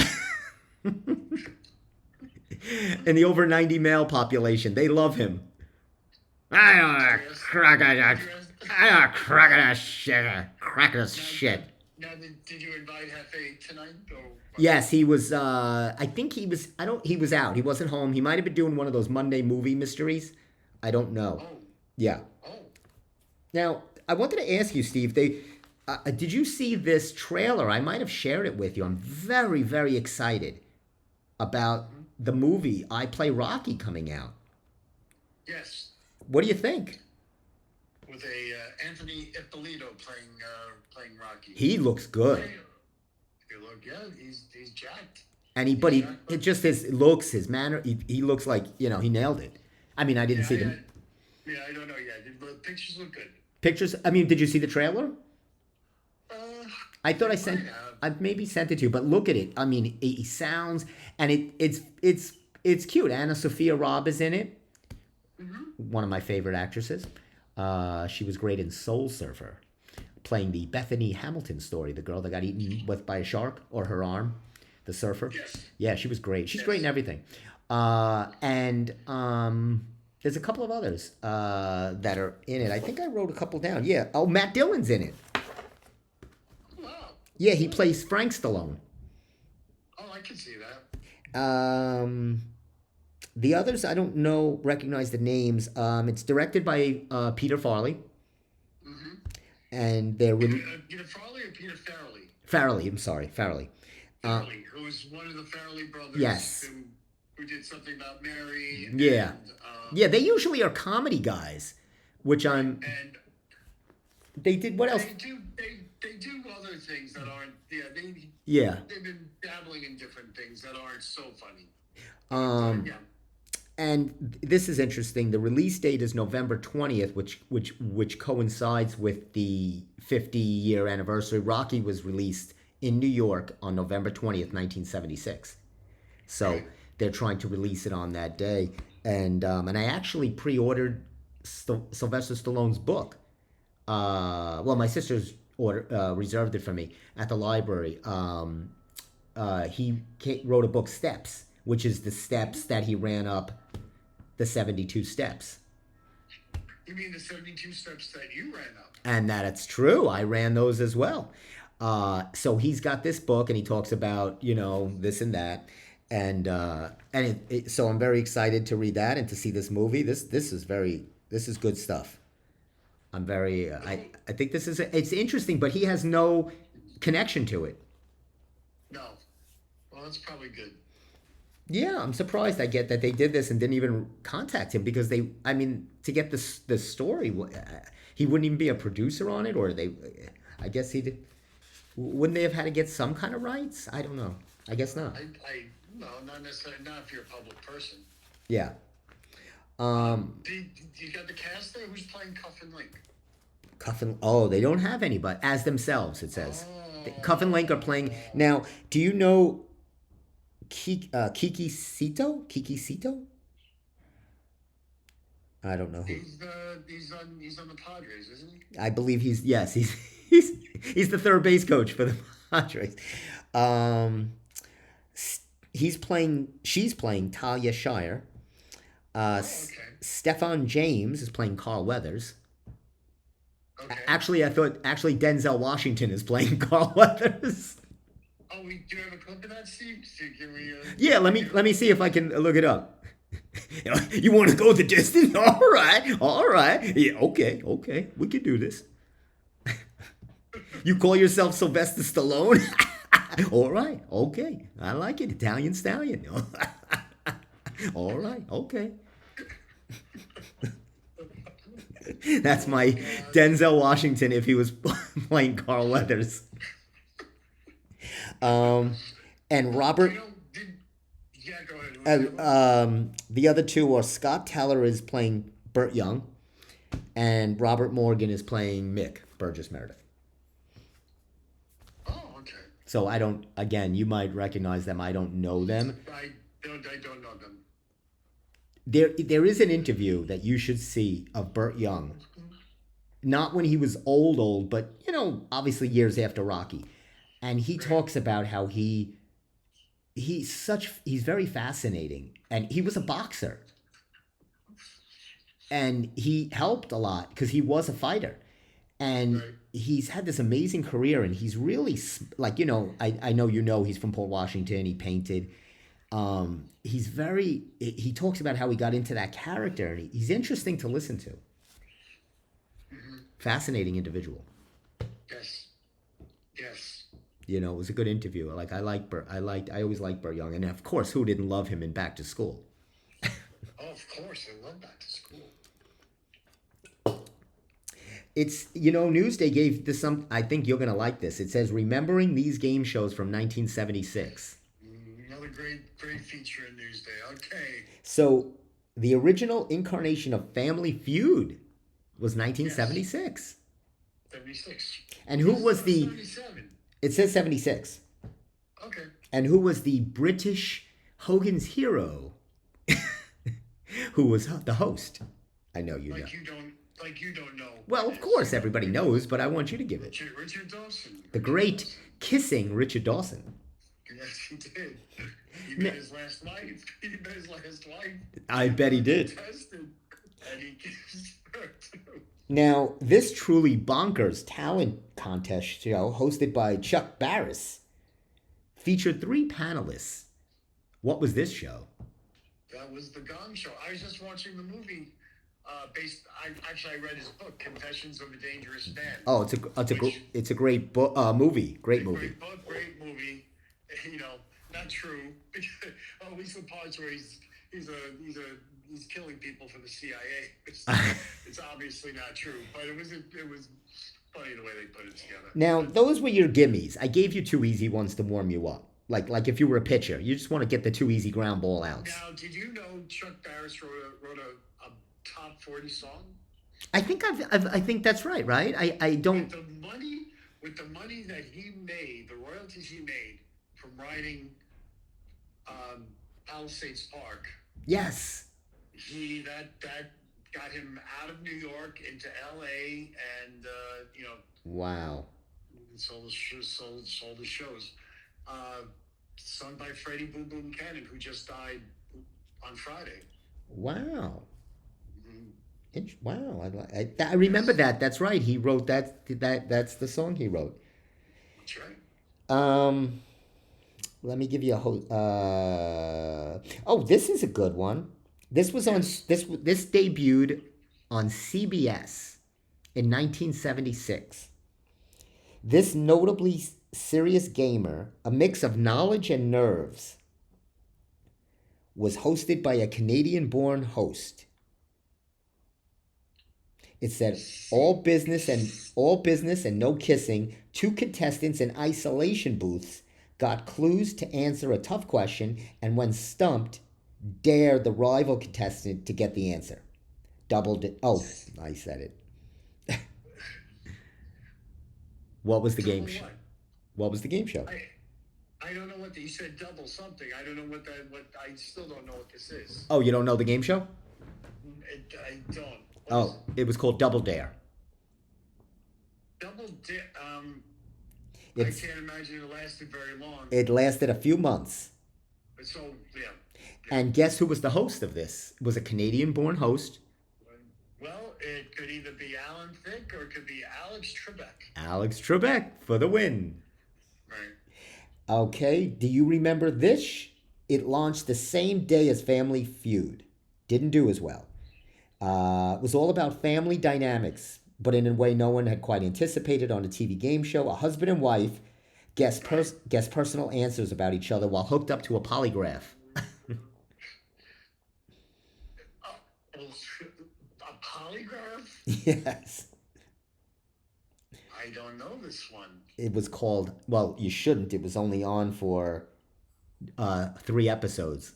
In the over 90 male population, they love him. Crack of shit. Now, did you invite Hefe tonight? Or Yes, he was. I think he was. I don't. He was out. He wasn't home. He might have been doing one of those Monday movie mysteries. I don't know. oh, Yeah. oh, Now I wanted to ask you, Steve. Did you see this trailer? I might have shared it with you. I'm very, very excited about mhm. the movie I Play Rocky coming out. Yes, What do you think? with a Anthony Ippolito playing Rocky. He looks good, Hey, you look, yeah, he's jacked. and he He's but he jacked, it but just his looks, his manner. He looks like he nailed it. I mean, I didn't yeah, see the I don't know yet. The pictures look good. pictures. I mean, did you see the trailer? Uh, I thought I I might sent. have. I maybe sent it to you, but look at it. I mean, he sounds and it's cute. Anna Sophia Robb is in it. Hmm. One of my favorite actresses. She was great in Soul Surfer, playing the Bethany Hamilton story, the girl that got eaten with by a shark or her arm, the surfer. Yes, Yeah, she was great. She's great in yes. everything. And there's a couple of others that are in it. I think I wrote a couple down. Yeah. Oh, Matt Dillon's in it. Wow. Yeah, he plays Frank Stallone. Oh, I can see that. Um, the others I don't know, recognize the names. It's directed by Peter Farley, Hmm. and they're Peter Farley or Peter Farrelly? Farley. I'm sorry, Farley. Uh, Farrelly, who was one of the Farrelly brothers yes, who did something about Mary yeah, and yeah. They usually are comedy guys, which I'm. and They did what else? they do other things that aren't Yeah. they've been dabbling in different things that aren't so funny. But Um, yeah, and this is interesting. The release date is November 20th, which coincides with the 50-year anniversary. Rocky was released in New York on November 20th, 1976. So right. they're trying to release it on that day. And I actually pre-ordered Sylvester Stallone's book. Well, my sister's reserved it for me at the library. He wrote a book, Steps, which is the steps that he ran up the 72 steps. You mean the 72 steps that you ran up? And that it's true. I ran those as well. So he's got this book and he talks about, this and that. So I'm very excited to read that and to see this movie. This is good stuff. I'm very, I think it's interesting, but he has no connection to it. No. Well, that's probably good. Yeah, I'm surprised I get that they did this and didn't even contact him because I mean, to get this story, he wouldn't even be a producer on it, or I guess he did. Wouldn't they have had to get some kind of rights? I don't know. I guess not. No, not necessarily. Not if you're a public person. Yeah. You got the cast there? Who's playing Cuff and Link? Cuff and oh, they don't have anybody as themselves. It says Cuff and Link are playing now. Do you know Kiki Sito? Kiki Sito? I don't know who. He's on the Padres, isn't he? I believe he's the third base coach for the Padres. Um, she's playing Talia Shire. Okay. Stefan James is playing Carl Weathers. Okay. Actually Denzel Washington is playing Carl Weathers. Oh, do you have a clip of that, Steve? Can we? Yeah, let me see if I can look it up. You want to go the distance? All right. Yeah, okay, we can do this. You call yourself Sylvester Stallone? All right, okay, I like it, Italian Stallion. All right, okay. That's my Denzel Washington if he was playing Carl Weathers. And Robert. Yeah, go ahead. The other two are Scott Teller is playing Burt Young, and Robert Morgan is playing Mick Burgess Meredith. Oh, okay. So I don't. Again, you might recognize them. I don't know them. I don't know them. There is an interview that you should see of Burt Young. Not when he was old, but obviously years after Rocky, and he Right. talks about how he's very fascinating, and he was a boxer, and he helped a lot because he was a fighter, and Right. he's had this amazing career, and he's really like I know he's from Port Washington. He painted. He's very. He talks about how he got into that character, and he's interesting to listen to. Hmm. Fascinating individual. Yes. Yes. It was a good interview. Like I like Burt. I always liked Burt Young, and of course, who didn't love him in Back to School? Oh, of course. I love Back to School. It's Newsday gave this some. I think you're gonna like this. It says remembering these game shows from 1976. Another great feature in Newsday. Okay. So the original incarnation of Family Feud was Yes. 1976. 76. And who was So it's the? 77. It says 76. Okay. And who was the British Hogan's Hero? Who was the host? I know you know. Like you don't know who Well, it of is. course, everybody knows, but I want you to give it. Richard Dawson. The Richard great Dawson. kissing Richard Dawson. Yes, he did. He Now, met his last wife. He met his last wife. I bet he did. Tested, and he kissed her too. Now, this truly bonkers talent contest show, hosted by Chuck Barris, featured three panelists. What was this show? That was the Gong Show. I was just watching the movie. I read his book, Confessions of a Dangerous Man, Oh, which it's a great movie. Great a movie. great book, great movie. You know, not true. At least the parts where he's killing people for the CIA. It's obviously not true, but it was funny the way they put it together. Now, But those were your gimmies. I gave you two easy ones to warm you up. Like if you were a pitcher, you just want to get the two easy ground ball outs. now, did you know Chuck Barris wrote a top 40 song I think that's right. Right? I with don't. the money that he made, the royalties he made from writing um, Palisades Park. Yes. That got him out of New York into L.A. and Wow. sold the shows. Uh, Sung by Freddie Boom Boom Cannon, who just died on Friday. Wow. Mhm. Wow. I remember Yes, that. That's right. He wrote that. That's the song he wrote. that's right. Um. Let me give you a oh, this is a good one. This was on Yes. this debuted on CBS in 1976. This notably serious gamer, a mix of knowledge and nerves, was hosted by a Canadian-born host. It said See, all business and no kissing. Two contestants in isolation booths got clues to answer a tough question, and when stumped, dared the rival contestant to get the answer. Doubled it. Oh, I said it. What was the game double show? what? What was the game show? I I don't know what you said. Double something. I don't know what that. What I still don't know what this is. Oh, you don't know the game show? I don't. What is Oh, it was called Double Dare. double dip? I It's can't imagine it lasted very long. it lasted a few months. But so yeah, yeah. And guess who was the host of this? It was a Canadian-born host, Well, it could either be Alan Thicke or it could be Alex Trebek. Alex Trebek, for the win. Right. Okay, do you remember this? It launched the same day as Family Feud. Didn't do as well. It was all about family dynamics, but in a way no one had quite anticipated on a TV game show. A husband and wife Right. guess personal answers about each other while hooked up to a polygraph. Oh, a polygraph? Yes. I don't know this one. It was called, well, you shouldn't. It was only on for 3 episodes.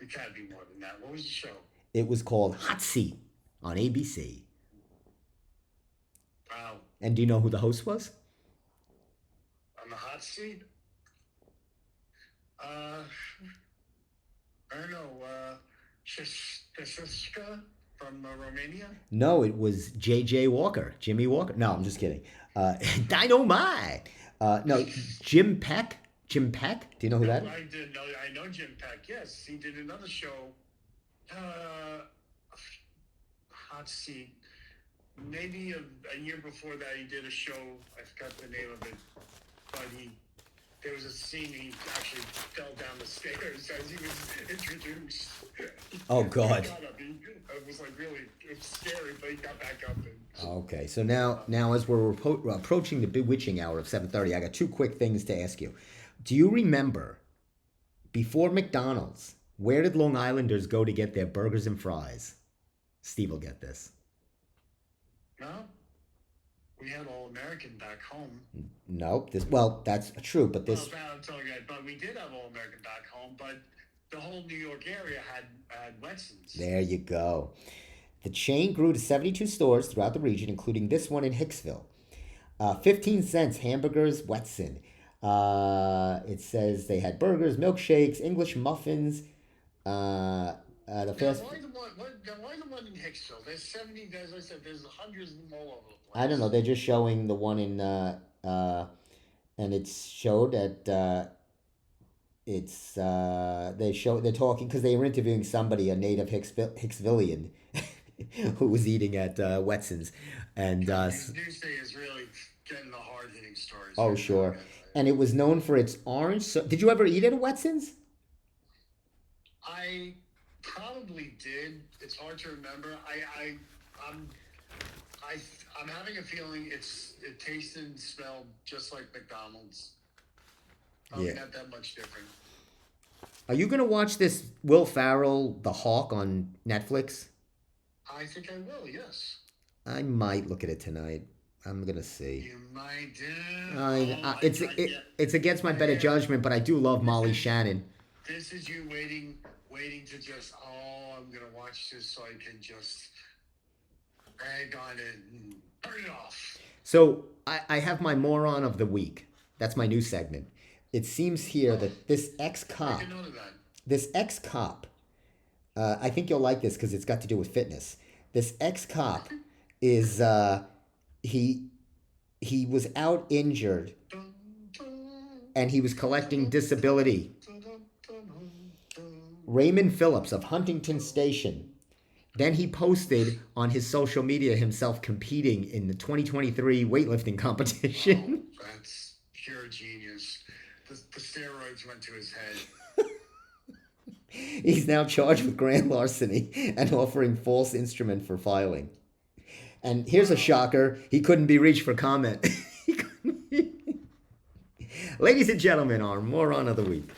It can't be more than that. What was the show? It was called Hot Seat. on ABC. Wow. And do you know who the host was? On the hot seat? Uh, I don't know. Shishka from Romania? No, it was J.J. Walker, Jimmy Walker. No, I'm just kidding. Dynamite. No, Jim Peck. Jim Peck. Do you know who No, that is? I did know. I know Jim Peck. Yes, he did another show. Uh, hot seat. Maybe a year before that, he did a show. I forgot the name of it, but there was a scene he actually fell down the stairs as he was introduced. Oh He God. got up. It was like really it was scary, but he got back up and. Okay, so now as we're approaching the bewitching hour of 7:30, I got two quick things to ask you. Do you remember before McDonald's, where did Long Islanders go to get their burgers and fries? Steve will get this. No, we had All American back home. Nope. That's true, but Well, this I'm telling you, but we did have All American back home. But the whole New York area had Wetsons. there you go. The chain grew to 72 stores throughout the region, including this one in Hicksville. 15 cents hamburgers, Wetson. It says they had burgers, milkshakes, English muffins. The Now, fast. why the one in Hicksville? There's 70. As I said, there's hundreds of them all over the I don't know. place. They're just showing the one and it's showed that they're talking because they were interviewing somebody, a native Hicksvillian, who was eating at Wetson's, and Newsday is really getting the hard hitting stories. oh Right now, I sure, gotta say. and it was known for its orange. So, did you ever eat at a Wetson's? I probably did. It's hard to remember. I'm I I'm having a feeling it tasted and smelled just like McDonald's. Probably Yeah. not that much different. Are you gonna watch this Will Farrell, The Hawk, on Netflix? I think I will. Yes. I might look at it tonight. I'm gonna see. You might do. I, Oh, yeah. it's against my better Yeah. judgment, but I do love Molly This is Shannon. this is you waiting to just. Oh, I'm gonna watch this so I can just rag on it and turn it off. So I have my moron of the week. That's my new segment. It seems here that I can note of that. this ex cop, I think you'll like this because it's got to do with fitness. This ex cop is he he was out injured Dun, dun, and he was collecting disability. dun, dun, dun, dun. Raymond Phillips of Huntington Station. Then he posted on his social media himself competing in the 2023 weightlifting competition. Oh, that's pure genius. The steroids went to his head. He's now charged with grand larceny and offering false instrument for filing. And here's a shocker, he couldn't be reached for comment. He couldn't be- Ladies and gentlemen, our moron of the week.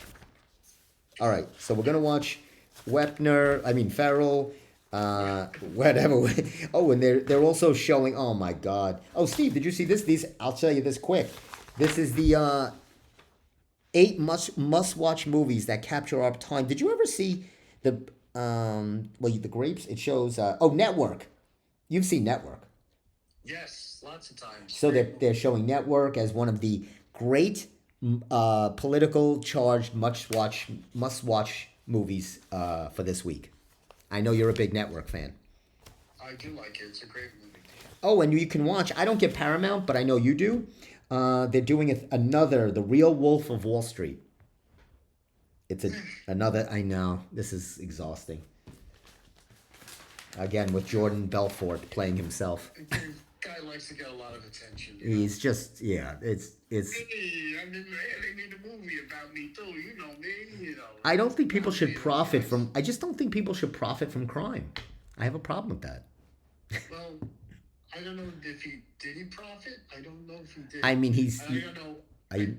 All right, so we're going to watch Farrell, whatever. Oh, and they're also showing, oh my God. Oh, Steve, did you see this? I'll tell you this quick. This is the 8 must-watch movies that capture our time. Did you ever see the grapes? It shows, Network. You've seen Network. Yes, lots of times. So they're showing Network as one of the great political charged must-watch movies for this week. I know you're a big Network fan. I do like it. It's a great movie. Oh, and you can watch. I don't get Paramount, but I know you do. They're doing another, The Real Wolf of Wall Street. It's another. I know this is exhausting. Again, with Jordan Belfort playing himself. The guy likes to get a lot of attention. He's just It's. Hey, I mean, they made a movie about me too. You know me. You know. I don't think people should profit from. I just don't think people should profit from crime. I have a problem with that. Well, I don't know if he did. He profit. I don't know if he did. I mean, he's. I don't know. I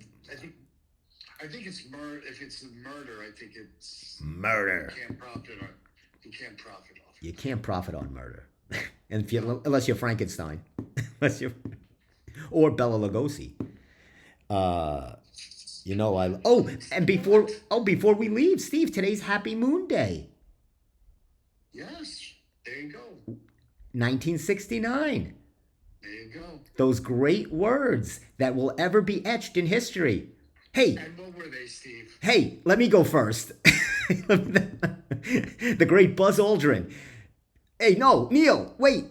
I think it's murder. If it's murder, I think it's murder. You can't profit on. You can't profit off. You can't profit on murder, and unless you're Frankenstein, or Bela Lugosi. Before we leave, Steve, today's Happy Moon Day. Yes, there you go. 1969. There you go. Those great words that will ever be etched in history. Hey, And what were they, Steve? hey, let me go first. The great Buzz Aldrin. Hey, no, Neil, wait.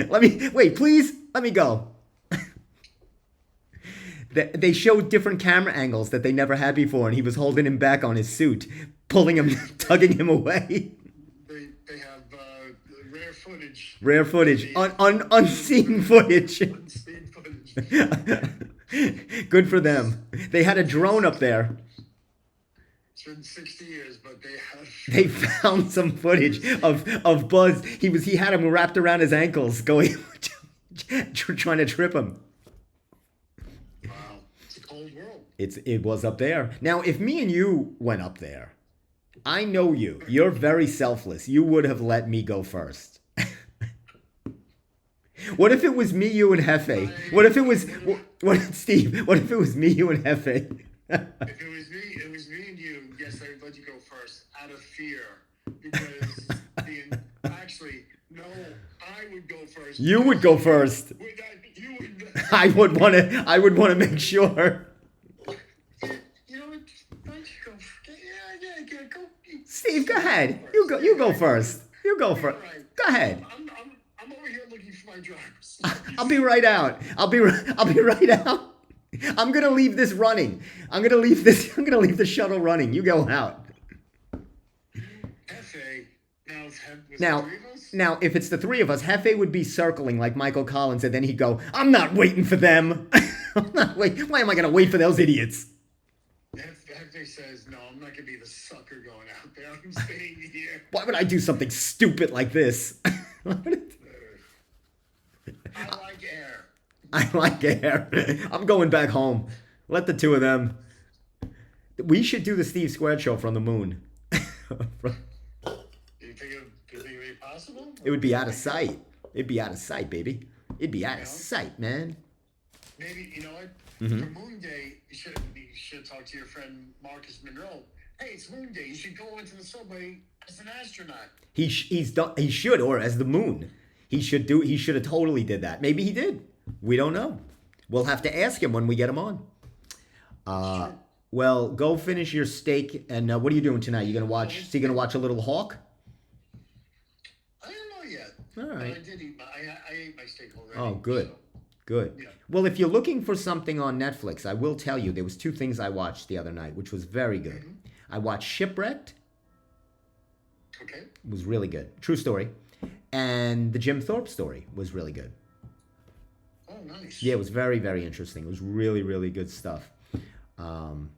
Let me, wait, please, let me go. They showed different camera angles that they never had before, and he was holding him back on his suit, pulling him, tugging him away. They have rare footage. Rare footage, unseen footage. Unseen footage. Good for them. They had a drone up there. It's been 60 years, but they have. They found some footage of Buzz. He had him wrapped around his ankles, going trying to trip him. Wow, it's a cold world. It was up there. Now, if me and you went up there, I know you. You're very selfless. You would have let me go first. What if it was me, you, and Hefe? What if it was Steve? What if it was me, you, and Hefe? If it was me and you, yes, I would let you go first out of fear. Because actually, no, I would go first. You would go first. You would. I would want to make sure. You know what? Why don't you go? Yeah, go. Steve, go ahead. You go first. You go first. Go ahead. I'm over here looking for my drivers. I'll be right out. I'll be right out. I'm gonna leave this running. I'm gonna leave the shuttle running. You go out. Hefe. Now, if it's the three of us, Hefe would be circling like Michael Collins, and then he'd go, "I'm not waiting for them. I'm not wait. Why am I gonna wait for those idiots?" Hefe says, "No, I'm not gonna be the sucker going out there. I'm staying here." Why would I do something stupid like this? I like air. I like air. I'm going back home. Let the two of them. We should do the Steve Squared show from the moon. Do you think it'd be possible? It would be out of sight. It'd be out of sight, baby. It'd be out of sight, man. Maybe, you know what? For Moon Day, you should talk to your friend Marcus Monroe. Hey, it's Moon Day. You should go into the subway as an astronaut. He should, or as the moon. He should have totally did that. Maybe he did. We don't know. We'll have to ask him when we get him on. Well, go finish your steak. And what are you doing tonight? You gonna watch? So you gonna watch a little Hawk? I don't know yet. All right. But I ate my steak already. Oh, good. So, Good. yeah. Well, if you're looking for something on Netflix, I will tell you there was two things I watched the other night, which was very good. I watched Shipwrecked. Okay. It was really good. True story. And the Jim Thorpe story was really good. Oh, nice. Yeah, it was very, very interesting. It was really, really good stuff.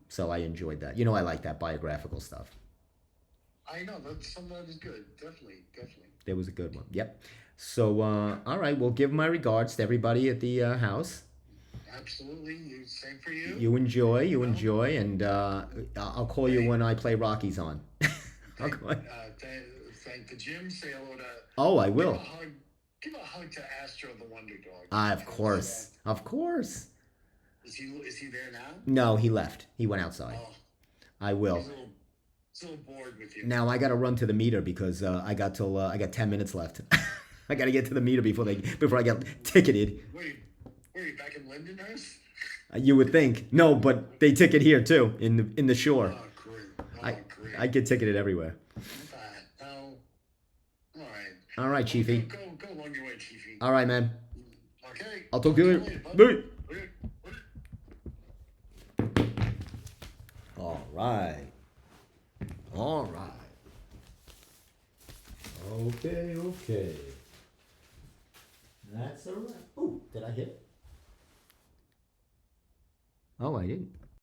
So I enjoyed that. You know, I like that biographical stuff. I know some of that is good. Definitely. There was a good one. Yep. So, all right. Well, give my regards to everybody at the house. Absolutely. Same for you. You enjoy, and I'll call you when I play Rockies on. Thank the gym. Say hello to. Oh, I will. Give a hug to Astro the Wonder Dog. Of course. Is he there now? No, he left. He went outside. Oh, I will. he's a little bored with you. Now I got to run to the meter because I got 10 minutes left. I got to get to the meter before I get ticketed. Were you back in Lindenhurst? You would think. No, but they ticket here too in the shore. Oh, great. Great. I get ticketed everywhere. All right. All right, Chiefy. Go along your way, Chiefy. All right, man. Okay. I'll talk to you later. Bye. All right. Okay. That's all right. Oh, did I hit? Oh, I didn't.